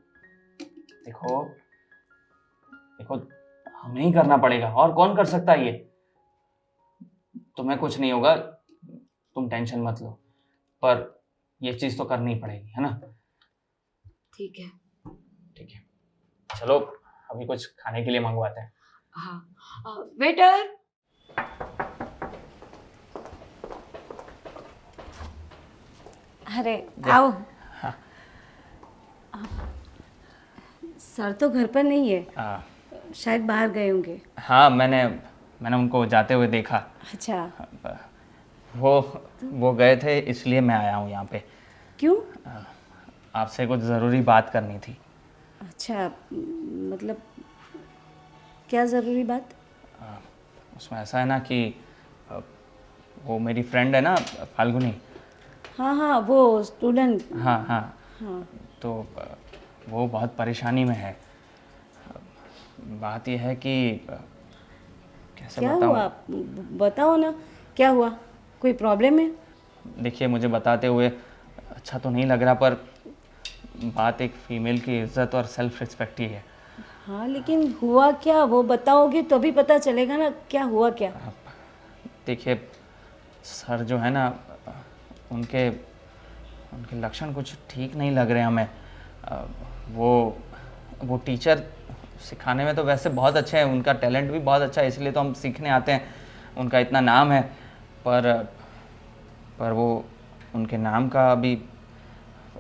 हमें ही करना पड़ेगा, और कौन कर सकता है ये? तुम्हें कुछ नहीं होगा, तुम टेंशन मत लो, पर ये चीज तो करनी पड़ेगी, है ना? ठीक है। चलो, अभी कुछ खाने के लिए मंगवाते हैं। हाँ, वेटर। अरे आओ। सर तो घर पर नहीं है, शायद बाहर गए होंगे। हाँ, मैंने उनको जाते हुए देखा। अच्छा, वो गए थे, इसलिए मैं आया हूँ यहाँ पे। क्यों? आपसे कुछ ज़रूरी बात करनी थी। अच्छा, मतलब क्या ज़रूरी बात? उसमें ऐसा है ना कि वो मेरी फ्रेंड है ना, फाल्गुनी। हाँ, वो स्टूडेंट। हाँ, हाँ, तो वो बहुत परेशानी में है। बात यह है कि कैसे क्या बताऊँ? हुआ? बताओ ना, क्या हुआ? कोई प्रॉब्लम है? देखिए, मुझे बताते हुए अच्छा तो नहीं लग रहा, पर बात एक फीमेल की इज्जत और सेल्फ रिस्पेक्ट ही है। हाँ, लेकिन हुआ क्या? वो बताओगे तभी पता चलेगा ना, क्या हुआ क्या? देखिए, सर जो है ना, उनके लक्षण कुछ ठीक नहीं लग रहे हमें। वो टीचर सिखाने में तो वैसे बहुत अच्छे हैं, उनका टैलेंट भी बहुत अच्छा है, इसलिए तो हम सीखने आते हैं, उनका इतना नाम है। पर वो उनके नाम का अभी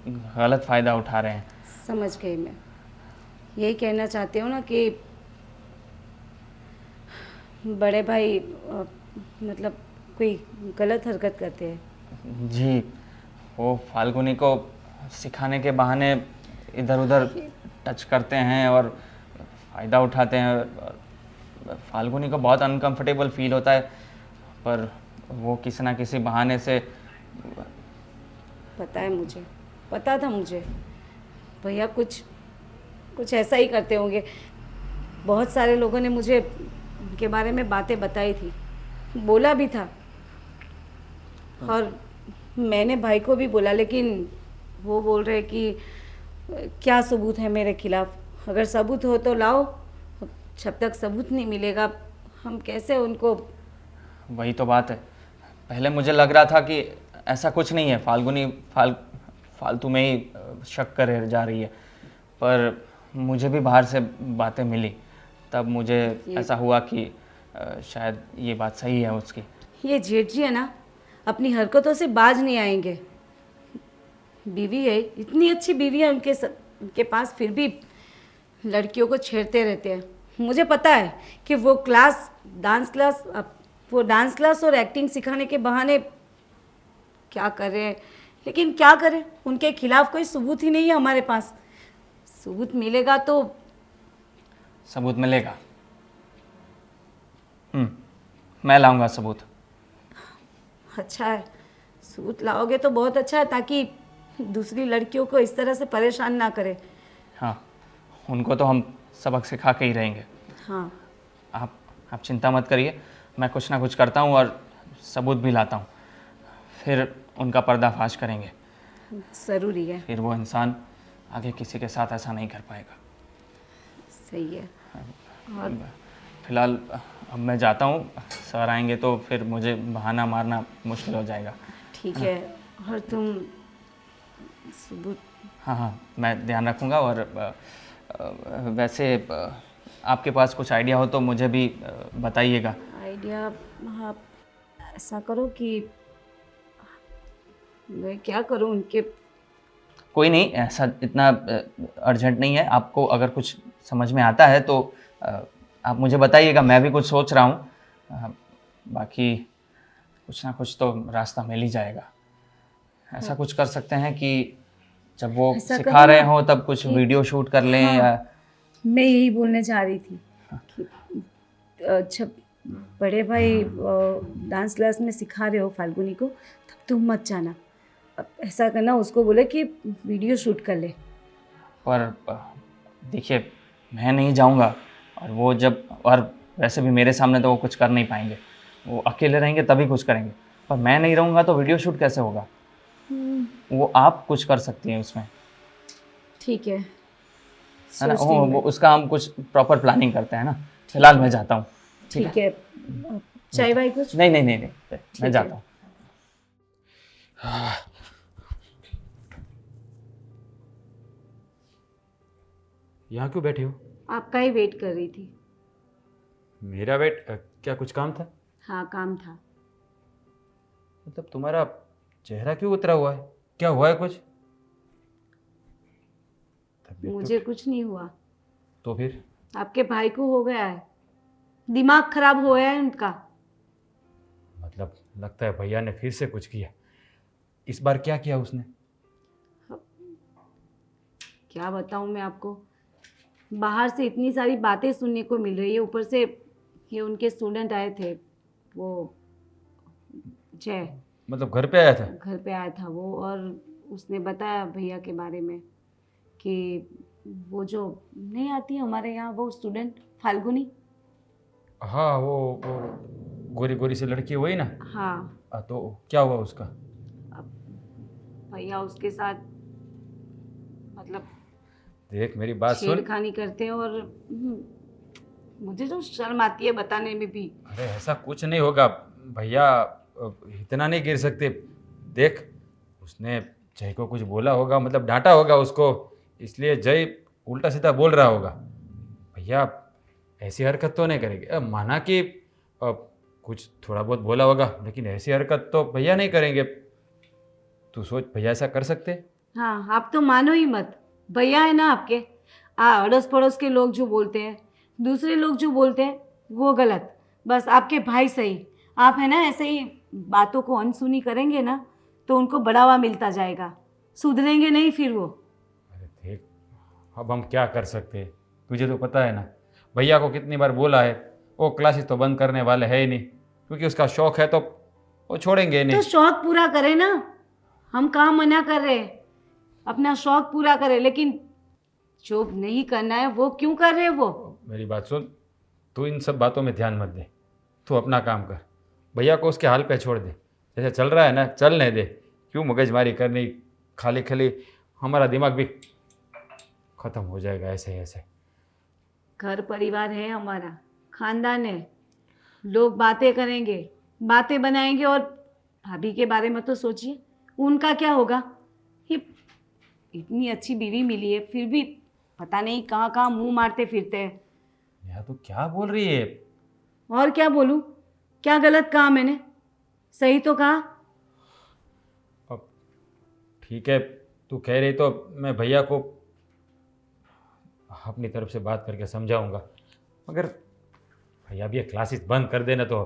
गलत फ़ायदा उठा रहे हैं। समझ गई मैं। यही कहना चाहते हो ना कि बड़े भाई मतलब कोई गलत हरकत करते हैं। जी, वो फाल्गुनी को सिखाने के बहाने इधर उधर टच करते हैं और फ़ायदा उठाते हैं, और फाल्गुनी को बहुत अनकंफर्टेबल फील होता है, पर वो किसी ना किसी बहाने से पता है मुझे, पता था मुझे भैया कुछ कुछ ऐसा ही करते होंगे। बहुत सारे लोगों ने मुझे उनके बारे में बातें बताई थी, बोला भी था, और मैंने भाई को भी बोला, लेकिन वो बोल रहे कि क्या सबूत है मेरे खिलाफ, अगर सबूत हो तो लाओ, जब तक सबूत नहीं मिलेगा हम कैसे उनको। वही तो बात है। पहले मुझे लग रहा था कि ऐसा कुछ नहीं है, फाल्गुनी फालतू में ही शक करे जा रही है, पर मुझे भी बाहर से बातें मिली, तब मुझे ऐसा हुआ कि शायद ये बात सही है उसकी। ये जेठ जी है ना, अपनी हरकतों से बाज नहीं आएंगे। बीवी है, इतनी अच्छी बीवी है उनके पास, फिर भी लड़कियों को छेड़ते रहते हैं। मुझे पता है कि वो डांस क्लास और एक्टिंग सिखाने के बहाने क्या कर रहे हैं, लेकिन क्या करें, उनके खिलाफ कोई सबूत ही नहीं है हमारे पास। सबूत मिलेगा तो। सबूत मिलेगा? मैं लाऊंगा सबूत। अच्छा है, सबूत लाओगे तो बहुत अच्छा है, ताकि दूसरी लड़कियों को इस तरह से परेशान ना करे। हाँ, उनको तो हम सबक सिखा के ही रहेंगे। हाँ, आप चिंता मत करिए, मैं कुछ ना कुछ करता हूँ और सबूत भी लाता हूँ, फिर उनका पर्दाफाश करेंगे। ज़रूरी है। फिर वो इंसान आगे किसी के साथ ऐसा नहीं कर पाएगा। सही है। और फिलहाल अब मैं जाता हूँ, सर आएंगे तो फिर मुझे बहाना मारना मुश्किल हो जाएगा। ठीक है, और तुम सबूत। हाँ, मैं ध्यान रखूँगा। और वैसे आपके पास कुछ आइडिया हो तो मुझे भी बताइएगा। आइडिया? हाँ, ऐसा करो कि मैं क्या करूँ उनके। कोई नहीं, ऐसा इतना अर्जेंट नहीं है। आपको अगर कुछ समझ में आता है तो आप मुझे बताइएगा, मैं भी कुछ सोच रहा हूँ। बाकी कुछ ना कुछ तो रास्ता मिल ही जाएगा। ऐसा कुछ कर सकते हैं कि जब वो ऐसा सिखा करो रहे ना हो तब कुछ कि- वीडियो शूट कर लें। हाँ, मैं यही बोलने जा रही थी कि जब बड़े भाई डांस क्लास में सिखा रहे हो फाल्गुनी को, तब तुम मत जाना। अब ऐसा करना, उसको बोले कि वीडियो शूट कर ले। पर देखिए, मैं नहीं जाऊंगा, और वो और वैसे भी मेरे सामने तो वो कुछ कर नहीं पाएंगे। वो अकेले रहेंगे तभी कुछ करेंगे, पर मैं नहीं रहूँगा तो वीडियो शूट कैसे होगा? वो आप कुछ कर सकती हैं उसमें, ठीक है, है ना? सोचती हूँ वो मैं। उसका हम कुछ प्रॉपर प्लानिंग करते हैं ना। फिलहाल मैं जाता हूँ। ठीक है, चाय वाय कुछ? नहीं नहीं नहीं नहीं, मैं है। जाता हूँ। यहाँ क्यों बैठी हो? आपका ही वेट कर रही थी। मेरा वेट? क्या कुछ काम था? हाँ, काम था। मतलब तुम्हारा चेहरा क्यों उतरा हुआ है? क्या हुआ है कुछ? तबीयत मुझे कुछ नहीं हुआ, तो फिर? आपके भाई को हो गया है, दिमाग खराब हो गया है उनका। मतलब लगता है भैया ने फिर से कुछ किया। इस बार क्या किया उसने? क्या बताऊं मैं आपको, बाहर से इतनी सारी बातें सुनने को मिल रही है, ऊपर से ये उनके स्टूडेंट आए थे, वो जय, मतलब घर पे आया था? घर पे आया था वो, और उसने बताया भैया के बारे में कि वो जो नहीं आती हमारे यहाँ, वो स्टूडेंट फाल्गुनी। हाँ, वो गोरी गोरी से लड़की है, वही ना? हाँ, तो क्या हुआ उसका? भैया उसके साथ मतलब देख मेरी बात सुन। छेड़खानी करते हैं, और मुझे जो शर्म आती है बताने में भी। अरे ऐसा कुछ नहीं होगा भैया, इतना नहीं गिर सकते। देख, उसने जय को कुछ बोला होगा, मतलब डांटा होगा उसको, इसलिए जय उल्टा सीधा बोल रहा होगा। भैया ऐसी हरकत तो नहीं करेंगे। माना कि कुछ थोड़ा बहुत बोला होगा, लेकिन ऐसी हरकत तो भैया नहीं करेंगे। तू सोच, भैया ऐसा कर सकते? हाँ, आप तो मानो ही मत, भैया है ना आपके, अड़ोस पड़ोस के लोग जो बोलते हैं, दूसरे लोग जो बोलते हैं, वो गलत। बस आपके भाई सही, आप है ना ऐसे ही बातों को अनसुनी करेंगे ना तो उनको बढ़ावा मिलता जाएगा, सुधरेंगे नहीं फिर वो। अरे देख, अब हम क्या कर सकते हैं, तुझे तो पता है ना, भैया को कितनी बार बोला है, वो क्लासेस तो बंद करने वाले है ही नहीं, क्योंकि उसका शौक है तो वो छोड़ेंगे ही तो नहीं। शौक पूरा करे ना, हम कहाँ मना कर रहे हैं, अपना शौक पूरा करे, लेकिन जो नहीं करना है वो क्यों कर रहे हैं वो। मेरी बात सुन, तू इन सब बातों में ध्यान मत दे, तू अपना काम कर, भैया को उसके हाल पे छोड़ दे, जैसे चल रहा है ना चलने दे, क्यों मगजमारी करनी, खाली खाली हमारा दिमाग भी खत्म हो जाएगा ऐसे ऐसे। घर परिवार है हमारा, खानदान है, लोग बातें करेंगे, बातें बनाएंगे, और भाभी के बारे में तो सोचिए, उनका क्या होगा। ये इतनी अच्छी बीवी मिली है फिर भी पता नहीं कहाँ कहाँ मुंह मारते फिरते हैं। नेहा तू क्या बोल रही है? और क्या बोलूँ, क्या गलत कहा मैंने, सही तो कहा। अब ठीक है, तू कह रही तो मैं भैया को अपनी तरफ से बात करके समझाऊंगा, मगर भैया भी ये क्लासेस बंद कर देना तो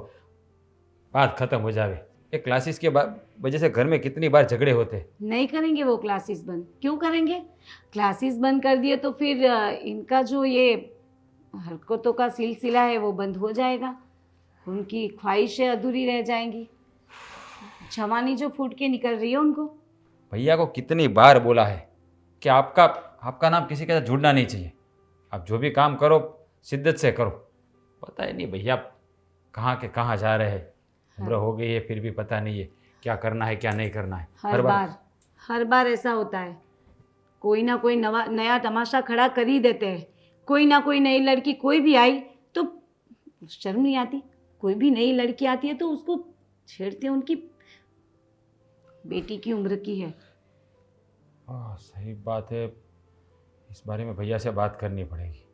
बात ख़त्म हो जावे। ये क्लासेस के वजह से घर में कितनी बार झगड़े होते हैं। नहीं करेंगे वो क्लासेस बंद, क्यों करेंगे, क्लासेस बंद कर दिए तो फिर इनका जो ये हरकतों का सिलसिला है वो बंद हो जाएगा, उनकी ख्वाहिशें अधूरी रह जाएंगी, जवानी जो फूट के निकल रही है उनको। भैया को कितनी बार बोला है कि आपका नाम किसी के साथ जुड़ना नहीं चाहिए, आप जो भी काम करो शिद्दत से करो। पता ही नहीं भैया कहाँ के कहाँ जा रहे हैं, उम्र हो गई है फिर भी पता नहीं है क्या करना है क्या नहीं करना है। हर बार ऐसा होता है, कोई ना कोई नया तमाशा खड़ा कर ही देते हैं, कोई ना कोई नई लड़की कोई भी आई तो शर्म नहीं आती, कोई भी नई लड़की आती है तो उसको छेड़ते हैं, उनकी बेटी की उम्र की है। सही बात है, इस बारे में भैया से बात करनी पड़ेगी,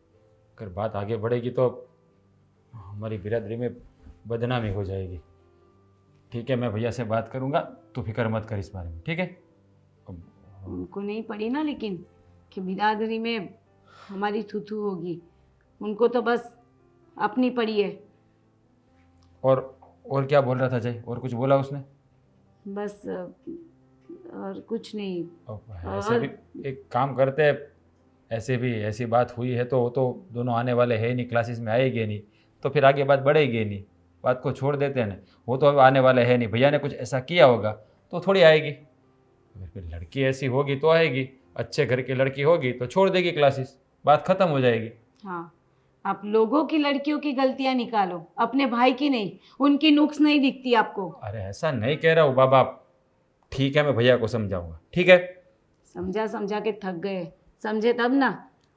अगर बात आगे बढ़ेगी तो हमारी बिरादरी में बदनामी हो जाएगी। ठीक है, मैं भैया से बात करूँगा, तू फिक्र मत कर इस बारे में, ठीक है। उनको नहीं पड़ी ना लेकिन कि बिरादरी में हमारी थूथू होगी, उनको तो बस अपनी पड़ी है। और क्या बोल रहा था जय, और कुछ बोला उसने? बस और कुछ नहीं। ऐसे भी एक काम करते हैं, ऐसे भी ऐसी बात हुई है तो वो तो दोनों आने वाले हैं नहीं, क्लासेस में आएंगे नहीं, तो फिर आगे बात बढ़ेगी नहीं, बात को छोड़ देते हैं ना, वो तो अब आने वाले हैं नहीं, भैया ने कुछ ऐसा किया होगा तो थोड़ी आएगी, अगर फिर लड़की ऐसी होगी तो आएगी, अच्छे घर की लड़की होगी तो छोड़ देगी क्लासेस, बात ख़त्म हो जाएगी। हाँ, आप लोगों की लड़कियों की गलतियां निकालो, अपने भाई की नहीं, उनकी नुक्स नहीं दिखती आपको। अरे ऐसा नहीं कह रहा हूँ बाबा, ठीक है मैं भैया को समझाऊंगा, ठीक है। समझा के थक गए, समझे तब ना,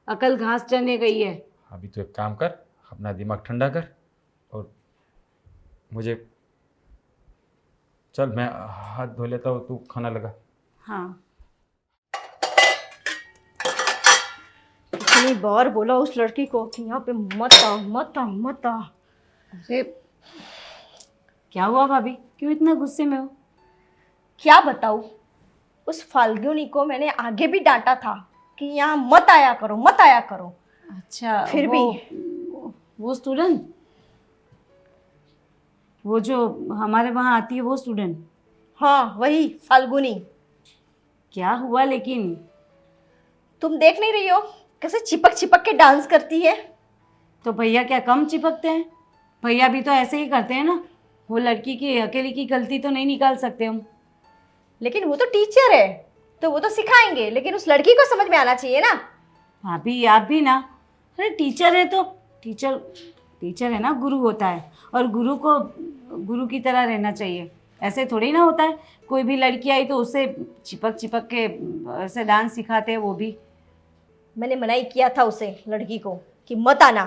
अकल घास चरने गई है। अभी तो एक काम कर, अपना दिमाग ठंडा कर और मुझे चल, मैं हाथ धो लेता हूँ, तू खाना लगा। हाँ, इतनी बार बोला उस लड़की को कि यहाँ पे मत आ मत आ मत आ। अरे क्या हुआ भाभी, क्यों इतना गुस्से में हो? क्या बताऊँ, उस फाल्गुनी को मैंने आगे भी डांटा था कि यहाँ मत आया करो मत आया करो। अच्छा, फिर वो स्टूडेंट, वो जो हमारे वहाँ आती है वो स्टूडेंट? हाँ वही फाल्गुनी। क्या हुआ लेकिन? तुम देख नहीं रही हो कैसे चिपक चिपक के डांस करती है? तो भैया क्या कम चिपकते हैं? भैया भी तो ऐसे ही करते हैं ना, वो लड़की की अकेली की गलती तो नहीं निकाल सकते हम। लेकिन वो तो टीचर है तो वो तो सिखाएंगे, लेकिन उस लड़की को समझ में आना चाहिए ना। भाभी आप भी ना, अरे टीचर है तो टीचर है ना, गुरु होता है, और गुरु को गुरु की तरह रहना चाहिए, ऐसे थोड़ी ना होता है। कोई भी लड़की आई तो उससे चिपक चिपक के ऐसे डांस सिखाते हैं वो भी। मैंने मनाही किया था उसे लड़की को कि मत आना,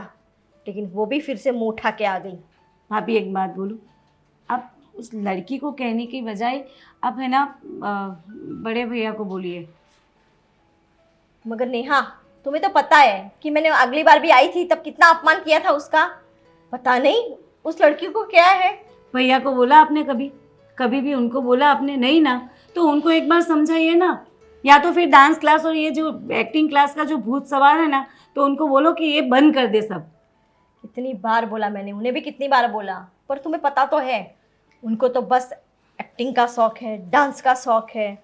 लेकिन वो भी फिर से मुंह उठा के आ गई। भाभी एक बात बोलूँ, आप उस लड़की को कहने की बजाय आप है ना बड़े भैया को बोलिए। मगर नेहा, तुम्हें तो पता है कि मैंने अगली बार भी आई थी तब कितना अपमान किया था उसका। पता नहीं उस लड़की को क्या है। भैया को बोला आपने कभी भी उनको बोला आपने? नहीं ना, तो उनको एक बार समझाइए ना, या तो फिर डांस क्लास और ये जो एक्टिंग क्लास का जो भूत सवार है ना, तो उनको बोलो कि ये बंद कर दे सब। कितनी बार बोला मैंने, उन्हें भी कितनी बार बोला, पर तुम्हें पता तो है उनको तो बस एक्टिंग का शौक है, डांस का शौक है।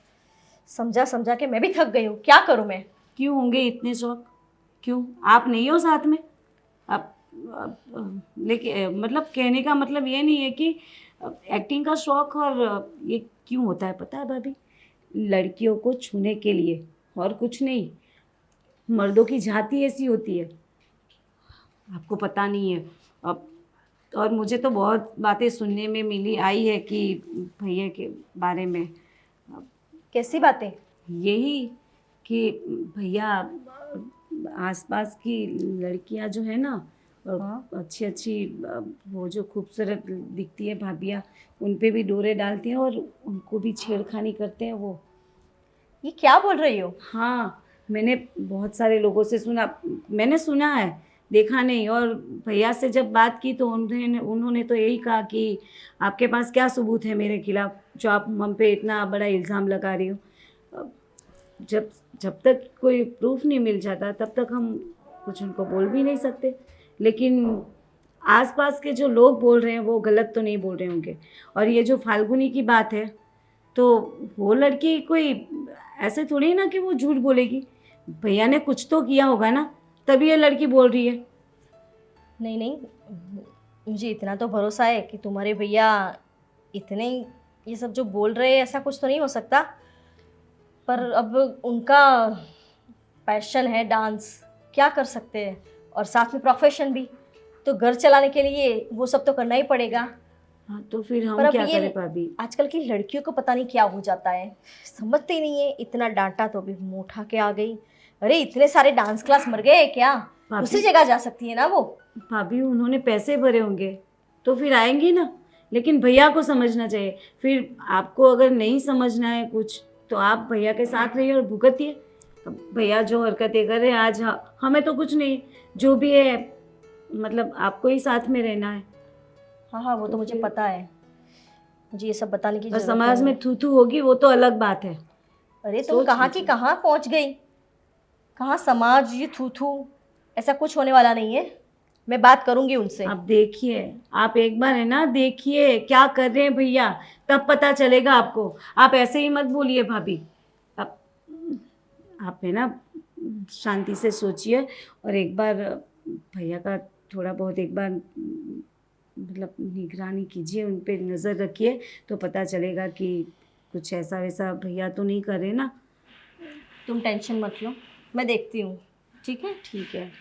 समझा समझा के मैं भी थक गई हूँ, क्या करूँ मैं। क्यों होंगे इतने शौक? क्यों, आप नहीं हो साथ में? लेकिन मतलब कहने का मतलब ये नहीं है कि एक्टिंग का शौक और ये क्यों होता है पता है भाभी? लड़कियों को छूने के लिए, और कुछ नहीं। मर्दों की जाति ऐसी होती है, आपको पता नहीं है। अब और मुझे तो बहुत बातें सुनने में मिली आई है कि भैया के बारे में। कैसी बातें? यही कि भैया आसपास की लड़कियां जो है ना, अच्छी अच्छी वो जो खूबसूरत दिखती है भाभियाँ, उन पे भी डोरे डालती हैं और उनको भी छेड़खानी करते हैं वो। ये क्या बोल रही हो? हाँ, मैंने बहुत सारे लोगों से सुना, मैंने सुना है, देखा नहीं। और भैया से जब बात की तो उन्होंने तो यही कहा कि आपके पास क्या सबूत है मेरे खिलाफ जो आप हम पे इतना बड़ा इल्ज़ाम लगा रही हो। जब तक कोई प्रूफ नहीं मिल जाता तब तक हम कुछ उनको बोल भी नहीं सकते। लेकिन आसपास के जो लोग बोल रहे हैं वो गलत तो नहीं बोल रहे होंगे। और ये जो फाल्गुनी की बात है, तो वो लड़की कोई ऐसे थोड़ी ना कि वो झूठ बोलेगी। भैया ने कुछ तो किया होगा ना, तभी ये लड़की बोल रही है। नहीं नहीं, मुझे इतना तो भरोसा है कि तुम्हारे भैया इतने ये सब जो बोल रहे हैं ऐसा कुछ तो नहीं हो सकता। पर अब उनका पैशन है डांस, क्या कर सकते हैं। और साथ में प्रोफेशन भी, तो घर चलाने के लिए वो सब तो करना ही पड़ेगा। हाँ, तो फिर पर हम अब क्या ये करें भाभी? आजकल की लड़कियों को पता नहीं क्या हो जाता है, समझते ही नहीं है। इतना डांटा तो भी मुंह उठा के आ गई। अरे इतने सारे डांस क्लास मर गए क्या? भाभी- उसी जगह जा सकती है ना वो। भाभी उन्होंने पैसे भरे होंगे तो फिर आएंगी ना। लेकिन भैया को समझना चाहिए। फिर आपको अगर नहीं समझना है कुछ तो आप भैया के साथ रहिए और भुगतिए। अब भैया जो हरकतें कर रहे हैं आज, हमें तो कुछ नहीं, जो भी है मतलब आपको ही साथ में रहना है। हाँ हाँ, वो तो मुझे पता है, मुझे ये सब बताने की और जरूरत समाज नहीं में है। थू थू होगी वो तो अलग बात है। अरे तुम सोच कहाँ की लीजिए। कहाँ पहुँच गई? कहाँ समाज, ये थू थू, ऐसा कुछ होने वाला नहीं है। मैं बात करूंगी उनसे। आप देखिए, आप एक बार है ना देखिए क्या कर रहे हैं भैया, तब पता चलेगा आपको। आप ऐसे ही मत बोलिए भाभी। आप है ना शांति से सोचिए और एक बार भैया का थोड़ा बहुत एक बार मतलब निगरानी कीजिए, उन पे नज़र रखिए, तो पता चलेगा कि कुछ ऐसा वैसा भैया तो नहीं कर रहे ना। तुम टेंशन मत लो, मैं देखती हूँ। ठीक है? ठीक है।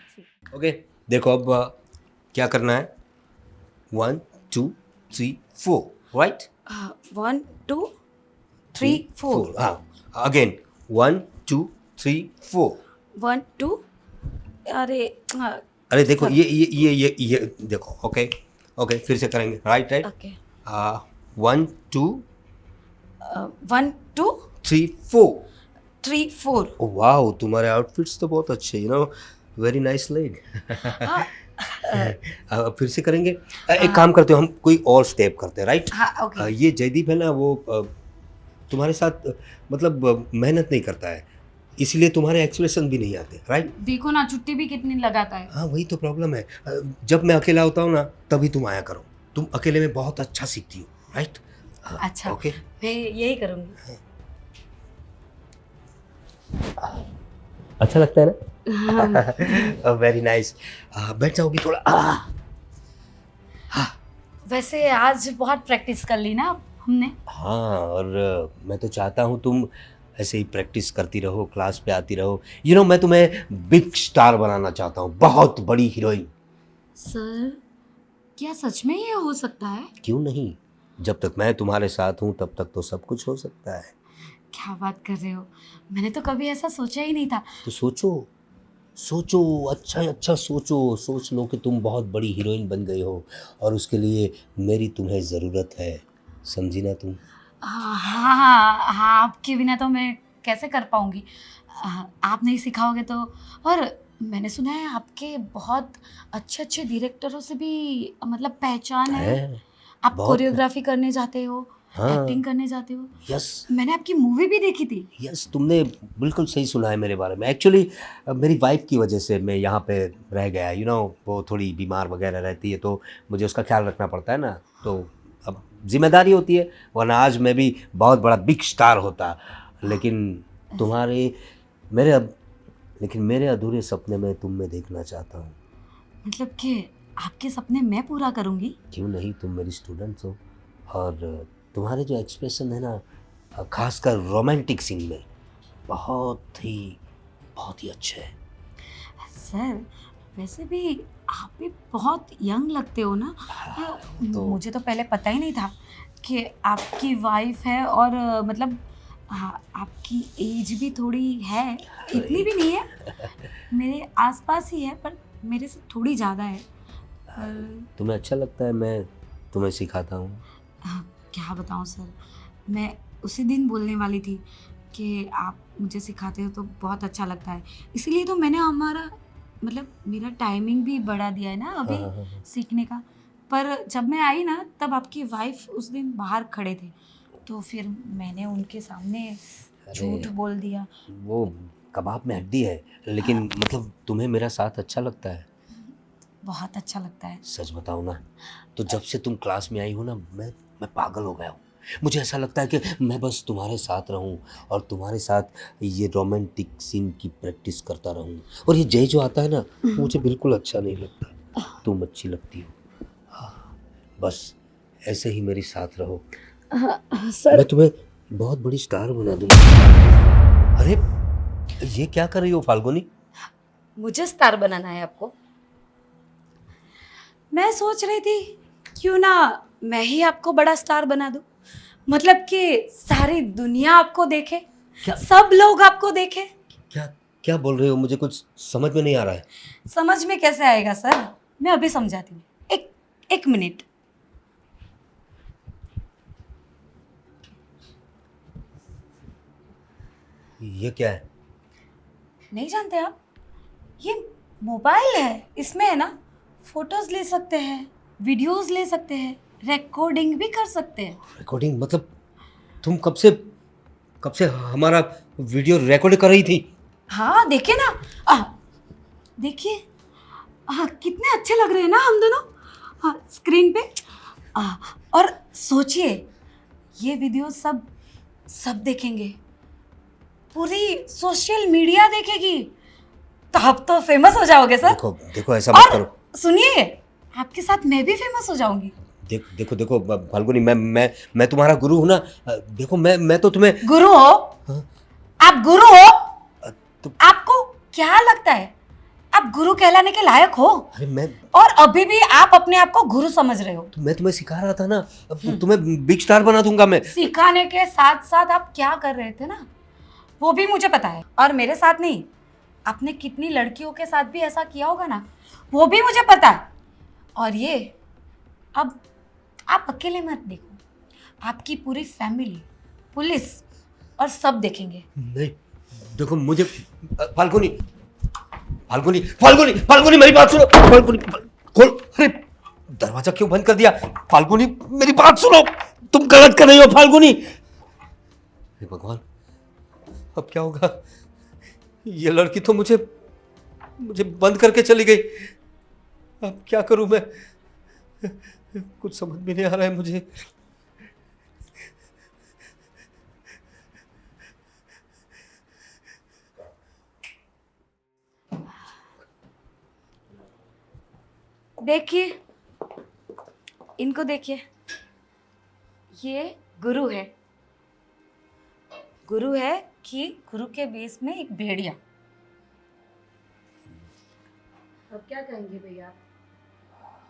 ओके, देखो अब क्या करना है। 1 2 3 4, राइट? 1 2 3 4 हाँ, अगेन 1 2 3 4। 1 2। अरे अरे देखो ये देखो। ओके ओके, फिर से करेंगे। Right right. ओके। 1 2 1 2 3 4। 3 4। वाओ, तुम्हारे आउटफिट्स तो बहुत अच्छे, वेरी नाइस लेग। फिर से करेंगे। एक काम करते हो, हम कोई और स्टेप करते हैं, राइट? हाँ, ओके। ये जयदीप है ना, वो तुम्हारे साथ मतलब मेहनत नहीं करता है, इसलिए तुम्हारे एक्सप्रेशन भी नहीं आते, राइट? देखो ना, छुट्टी भी कितनी लगाता है। हाँ, वही तो प्रॉब्लम है। जब मैं अकेला होता हूँ ना, तभी तुम आया करो। तुम अकेले में बहुत अच्छा सीखती हो, राइट? अच्छा, ओके। मैं यही करूँगी। अच्छा लगता है ना? Very nice. बैठ जाओगी थोड़ा। वैसे आज बहुत प्रैक्टिस कर ली ना हमने। हाँ, और मैं तो चाहता हूँ तुम ऐसे ही प्रैक्टिस करती रहो, क्लास पे आती रहो। मैं तुम्हें बिग स्टार बनाना चाहता हूँ, बहुत बड़ी हीरोइन। सर, क्या सच में ये हो सकता है? क्यों नहीं? जब तक मैं तुम्हारे साथ हूँ तब तक तो सब कुछ हो सकता है। क्या बात कर रहे हो? मैंने तो कभी ऐसा सोचा ही नहीं था। तो सोचो सोचो, अच्छा सोचो, सोच लो कि तुम बहुत बड़ी हीरोइन बन गई हो और उसके लिए मेरी तुम्हें ज़रूरत है, समझी ना तुम? हाँ हाँ हाँ, आपके बिना तो मैं कैसे कर पाऊंगी। आप नहीं सिखाओगे तो। और मैंने सुना है आपके बहुत अच्छे अच्छे डायरेक्टरों से भी मतलब पहचान है। आप बहुत। कोरियोग्राफी करने जाते हो। हाँ। एक्टिंग करने जाते हो। यस मैंने आपकी मूवी भी देखी थी। यस, तुमने बिल्कुल सही सुना है मेरे बारे में। एक्चुअली मेरी वाइफ की वजह से मैं यहाँ पे रह गया, वो थोड़ी बीमार वगैरह रहती है तो मुझे उसका ख्याल रखना पड़ता है ना, तो अब जिम्मेदारी होती है, वरना आज मैं भी बहुत बड़ा बिग स्टार होता। लेकिन तुम्हारे मेरे अब लेकिन मेरे अधूरे सपने में तुम में देखना चाहता हूँ। मतलब कि आपके सपने मैं पूरा करूंगी। क्यों नहीं, तुम मेरी स्टूडेंट्स हो और तुम्हारे जो एक्सप्रेशन है ना, खासकर रोमांटिक सीन में बहुत ही अच्छे है। सर वैसे भी आप भी बहुत यंग लगते हो ना। तो- मुझे तो पहले पता ही नहीं था कि आपकी वाइफ है और मतलब हाँ, आपकी एज भी थोड़ी है, इतनी भी नहीं है, मेरे आसपास ही है पर मेरे से थोड़ी ज़्यादा है। तुम्हें अच्छा लगता है मैं तुम्हें सिखाता हूँ? क्या बताऊँ सर, मैं उसी दिन बोलने वाली थी कि आप मुझे सिखाते हो तो बहुत अच्छा लगता है, इसीलिए तो मैंने मतलब मेरा टाइमिंग भी बढ़ा दिया है ना अभी हाँ। सीखने का। पर जब मैं आई ना तब आपकी वाइफ उस दिन बाहर खड़े थे, तो फिर मैंने उनके सामने झूठ बोल दिया। वो कबाब में हड्डी है, लेकिन मतलब तुम्हें मेरा साथ अच्छा लगता है? बहुत अच्छा लगता है। सच बताऊँ ना, तो जब से तुम क्लास में आई हो ना, मैं पागल हो गया हूँ। मुझे ऐसा लगता है कि मैं बस तुम्हारे साथ रहूं और तुम्हारे साथ ये रोमांटिक सीन की प्रैक्टिस करता रहूं। और ये जय जो आता है ना, मुझे बिल्कुल अच्छा नहीं लगता। तुम अच्छी लगती हो। हाँ, बस ऐसे ही मेरे साथ रहो। मैं तुम्हें बहुत बड़ी स्टार बना दूंगा। अरे ये क्या कर रही हो फाल्गुनी? मुझे स्टार बनाना है आपको? मैं सोच रही थी क्यों ना मैं ही आपको बड़ा स्टार बना दूं, मतलब कि सारी दुनिया आपको देखे, क्या? सब लोग आपको देखे। क्या क्या बोल रहे हो? मुझे कुछ समझ में नहीं आ रहा है। समझ में कैसे आएगा सर, मैं अभी समझाती हूँ, एक मिनट। ये क्या है? नहीं जानते आप? ये मोबाइल है, इसमें है ना फोटोज ले सकते हैं, वीडियोस ले सकते हैं, रिकॉर्डिंग भी कर सकते हैं। रिकॉर्डिंग मतलब तुम कब से हमारा वीडियो रिकॉर्ड कर रही थी? हाँ देखिए ना, देखिए कितने अच्छे लग रहे हैं ना हम दोनों स्क्रीन पे। और सोचिए ये वीडियो सब देखेंगे, पूरी सोशल मीडिया देखेगी, तो आप तो फेमस हो जाओगे सर। देखो ऐसा मत करो। और सुनिए, आपके साथ मैं भी फेमस हो जाऊंगी। देखो फाल्गुनी, मैं तुम्हारा गुरु हूँ ना। देखो मैं तो तुम्हें गुरु हो? हाँ? आप गुरु हो? तो आपको क्या लगता है आप गुरु कहलाने के लायक हो? अरे मैं और अभी भी आप अपने आप को गुरु समझ रहे हो। तो मैं तुम्हें सिखा रहा था ना, अब तुम्हें बिग स्टार बना दूंगा मैं। सिखाने के साथ साथ आप क्या कर रहे थे ना, वो भी मुझे पता है। और मेरे साथ नहीं, आपने कितनी लड़कियों के साथ भी ऐसा किया होगा ना, वो भी मुझे पता है। और ये अब आप अकेले मत देखो, आपकी पूरी फैमिली, पुलिस और सब देखेंगे। नहीं देखो मुझे फाल्गुनी फाल्गुनी फाल्गुनी फाल्गुनी मेरी बात सुनो। फाल्गुनी खोल। अरे दरवाजा क्यों बंद कर दिया? फाल्गुनी मेरी बात सुनो, तुम गलत कर रही हो फाल्गुनी। हे भगवान, अब क्या होगा? ये लड़की तो मुझे बंद करके चली गई। अब क्या करूं मैं? कुछ समझ में नहीं आ रहा है मुझे। देखिए, इनको देखिए, ये गुरु है। गुरु है कि गुरु के बेस में एक भेड़िया। अब क्या कहेंगे भैया?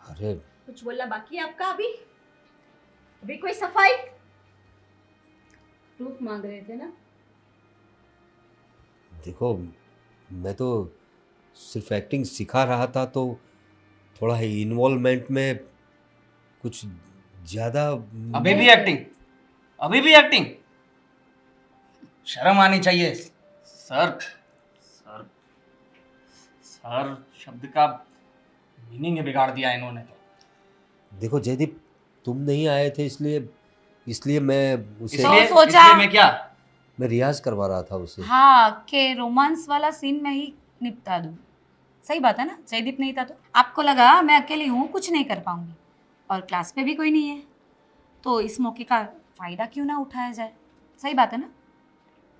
अरे कुछ बोलना बाकी है आपका? अभी कोई सफाई? प्रूफ मांग रहे थे ना? देखो, मैं तो सिर्फ एक्टिंग सिखा रहा था, तो थोड़ा इन्वॉल्वमेंट में कुछ ज़्यादा। अभी भी एक्टिंग शर्म आनी चाहिए सर। सर सर शब्द का मीनिंग ही बिगाड़ दिया इन्होंने तो। देखो जयदीप, तुम नहीं आए थे इसलिए इसलिए मैं उसे इसलिए- सोचा- मैं क्या मैं रियाज करवा रहा था उसे। हाँ, कि रोमांस वाला सीन मैं ही निपटा दूँ। सही बात है ना, जयदीप नहीं था तो आपको लगा मैं अकेली हूँ, कुछ नहीं कर पाऊंगी, और क्लास में भी कोई नहीं है, तो इस मौके का फायदा क्यों ना उठाया जाए। सही बात है ना।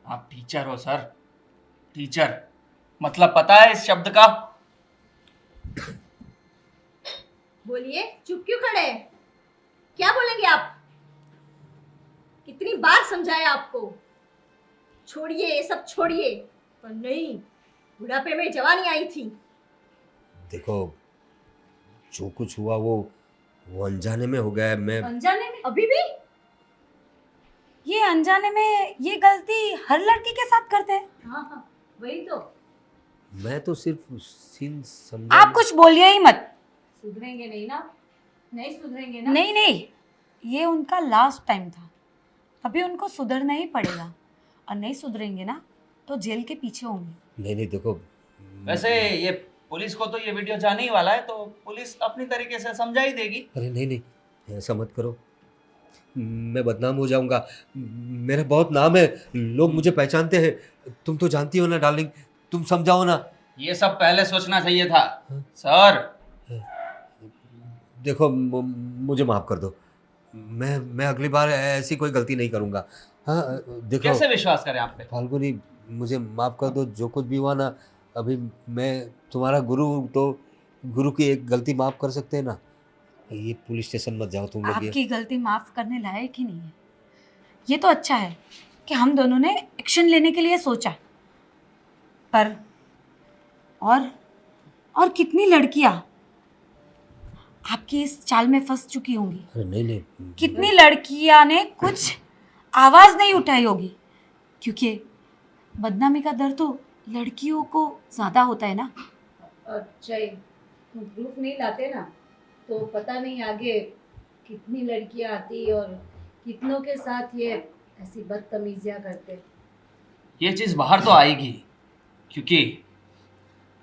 आप टीचर हो सर, टीचर मतलब पता है इस शब्द का? बोलिए, चुप क्यों खड़े हैं? क्या बोलेंगे आप? कितनी बार समझाया आपको, छोड़िए ये सब छोड़िए, पर नहीं, बुढ़ापे में जवानी आई थी। देखो जो कुछ हुआ वो अनजाने में हो गया है। मैं अनजाने में? अभी भी? ये अनजाने में ये गलती हर लड़की के साथ करते हैं। हाँ हाँ, वही तो। मैं तो सिर्फ सीन समझा। आप कुछ बोलिए ही मत। सुधरेंगे नहीं ना? नहीं सुधरेंगे ना? नहीं नहीं, ये उनका लास्ट टाइम था, अभी उनको सुधरना ही पड़ेगा, और नहीं सुधरेंगे ना तो जेल के पीछे होंगे। नहीं देखो वैसे ये पुलिस को तो ये वीडियो जाने ही वाला है, तो पुलिस अपनी तरीके से समझा ही देगी। अरे नहीं ऐसा मत करो, मैं बदनाम हो जाऊंगा। मेरा बहुत नाम है, लोग मुझे पहचानते हैं। तुम तो जानती हो ना डार्लिंग, तुम समझाओ ना। ये सब पहले सोचना चाहिए था सर। देखो मुझे माफ़ कर दो, मैं अगली बार ऐसी कोई गलती नहीं करूंगा। हाँ देखो कैसे विश्वास करें आप पे? फाल्गुनी, मुझे माफ़ कर दो, जो कुछ भी हुआ ना, अभी मैं तुम्हारा गुरु हूँ, तो गुरु की एक गलती माफ़ कर सकते हैं ना। ये पुलिस स्टेशन मत जाओ तुम लोग। ये आपकी गलती माफ करने लायक ही नहीं है। ये तो अच्छा है कि हम दोनों ने एक्शन लेने के लिए सोचा, पर और कितनी लड़कियां आपकी इस चाल में फंस चुकी होंगी। अरे नहीं कितनी लड़कियां ने कुछ आवाज नहीं उठाई होगी, क्योंकि बदनामी का डर तो लड़कियों को ज्यादा होता है ना। अच्छा, प्रूफ नहीं लाते ना, तो पता नहीं आगे कितनी लड़कियां आती और कितनों के साथ ये ऐसी बदतमीजियां करते। ये चीज़ बाहर तो आएगी, क्योंकि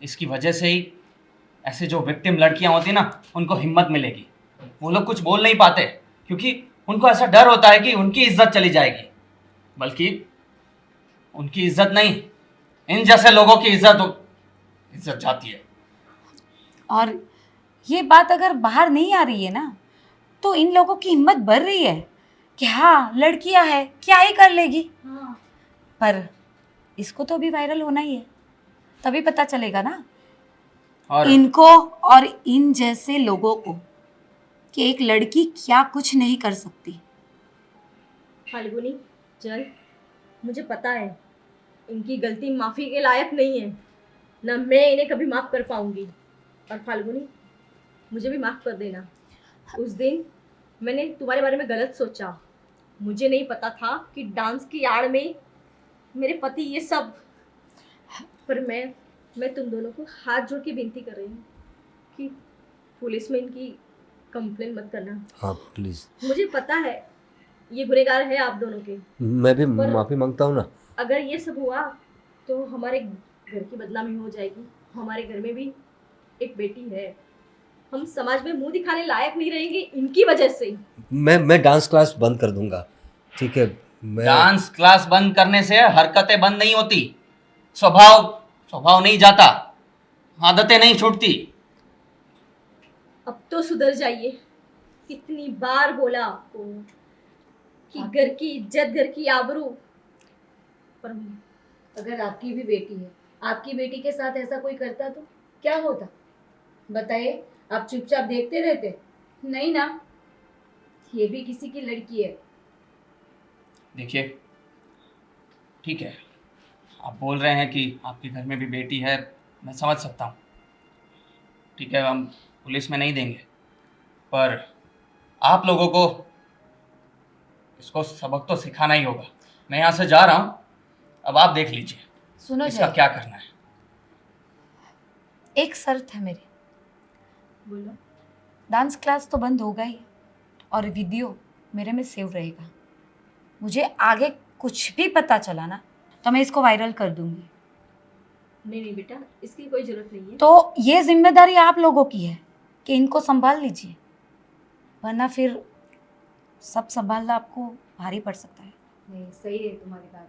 इसकी वजह से ही ऐसे जो विक्टिम लड़कियां होती ना, उनको हिम्मत मिलेगी। वो लोग कुछ बोल नहीं पाते क्योंकि उनको ऐसा डर होता है कि उनकी इज्जत चली जाएगी, बल्कि उनकी इज्जत नहीं, इन जैसे लोगों की इज्जत जाती है। और ये बात अगर बाहर नहीं आ रही है ना, तो इन लोगों की हिम्मत बढ़ रही है कि हाँ लड़कियां है, क्या ही कर लेगी। हाँ, पर इसको तो अभी वायरल होना ही है, तभी पता चलेगा ना और इनको और इन जैसे लोगों को कि एक लड़की क्या कुछ नहीं कर सकती। फाल्गुनी, चल, मुझे पता है इनकी गलती माफ़ी के लायक नहीं है, ना मैं इन्हें कभी माफ़ कर पाऊंगी। और फाल्गुनी, मुझे भी माफ़ कर देना। उस दिन मैंने तुम्हारे बारे में गलत सोचा, मुझे नहीं पता था कि डांस की आड़ में मेरे पति ये सब। पर मैं तुम दोनों को हाथ जोड़ के विनती कर रही हूँ कि पुलिस में इनकी कंप्लेन मत करना। हाँ प्लीज़। मुझे पता है ये गुनहगार है आप दोनों के, मैं भी पर- माफ़ी मांगता हूँ ना। अगर ये सब हुआ तो हमारे घर की बदनामी हो जाएगी। हमारे घर में भी एक बेटी है, हम समाज में मुंह दिखाने लायक नहीं रहेंगे इनकी वजह से। मैं डांस क्लास बंद कर दूंगा, ठीक है? मैं डांस क्लास बंद करने से हरकतें बंद नहीं होती, स्वभाव नहीं जाता, आदतें नहीं छूटती। अब तो सुधर जाइए। कितनी बार बोला आपको कि घर की इज्जत, घर की आबरू। पर अगर आपकी भी बेटी है, आपकी बेटी के साथ ऐसा कोई करता तो क्या होता? बताइए, आप चुपचाप देखते रहते? नहीं ना, ये भी किसी की लड़की है। देखिए, ठीक है, आप बोल रहे हैं कि आपके घर में भी बेटी है, मैं समझ सकता हूँ। ठीक है, हम पुलिस में नहीं देंगे, पर आप लोगों को इसको सबक तो सिखाना ही होगा। मैं यहाँ से जा रहा हूँ, अब आप देख लीजिए सुनो इसका जय, क्या करना है। एक शर्त है मेरी। बोलो। डांस क्लास तो बंद होगा ही, और वीडियो मेरे में सेव रहेगा। मुझे आगे कुछ भी पता चला ना, तो मैं इसको वायरल कर दूंगी। नहीं बेटा, इसकी कोई जरूरत नहीं है। तो ये जिम्मेदारी आप लोगों की है कि इनको संभाल लीजिए, वरना फिर सब संभालना आपको भारी पड़ सकता है। नहीं, सही है तुम्हारी बात।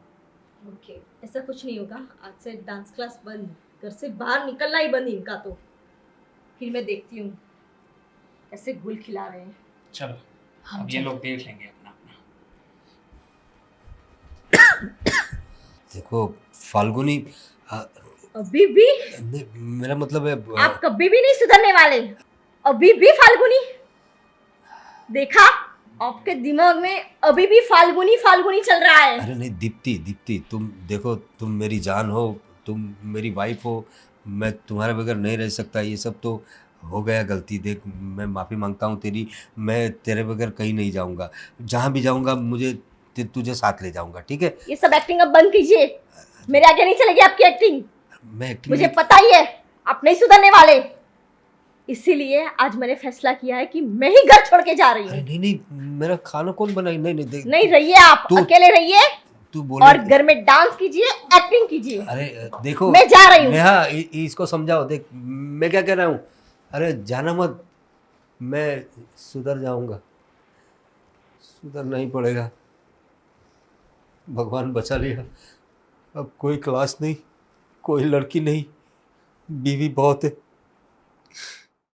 ओके, ऐसा कुछ नहीं होगा। आज से डांस क्लास बंद, घर से बाहर निकलना ही बंद इनका तो। फिर मैं देखती हूँ कैसे घुल खिला रहे हैं। चलो हम अब ये लोग देख लेंगे अपना अपना। देखो फाल्गुनी, अभी भी नहीं, मेरा मतलब है आप कभी भी नहीं सुधरने वाले। अभी भी फाल्गुनी, देखा आपके दिमाग में अभी भी फाल्गुनी फाल्गुनी चल रहा है। अरे नहीं दीप्ति, दीप्ति तुम देखो, तुम मेरी जान हो, तुम मेरी वाइफ हो, मैं तुम्हारे बगैर नहीं रह सकता। ये सब तो हो गया गलती, देख मैं माफ़ी मांगता हूँ तेरी। मैं तेरे बगैर कहीं नहीं जाऊँगा, जहाँ भी जाऊँगा मुझे तुझे साथ ले जाऊँगा, ठीक है? ये सब एक्टिंग अब बंद कीजिए, मेरे आगे नहीं चलेगी आपकी एक्टिंग। मैं एक्टिंग मुझे पता ही है आप नहीं सुधरने वाले, इसीलिए आज मैंने फैसला किया है कि मैं ही घर छोड़ के जा रही अरे हूँ। नहीं नहीं, मेरा खाना कौन बनाई? नहीं नहीं देख, नहीं रहिए आप, तू- अकेले रहिए तू बोले और घर में डांस कीजिए, एक्टिंग कीजिए। अरे देखो मैं जा रही हूँ। नेहा, इसको समझाओ। देख मैं क्या कह रहा हूँ, अरे जाना मत, मैं सुधर जाऊंगा, सुधरना ही पड़ेगा। भगवान बचा लिया, अब कोई क्लास नहीं, कोई लड़की नहीं, बीवी बहुत है।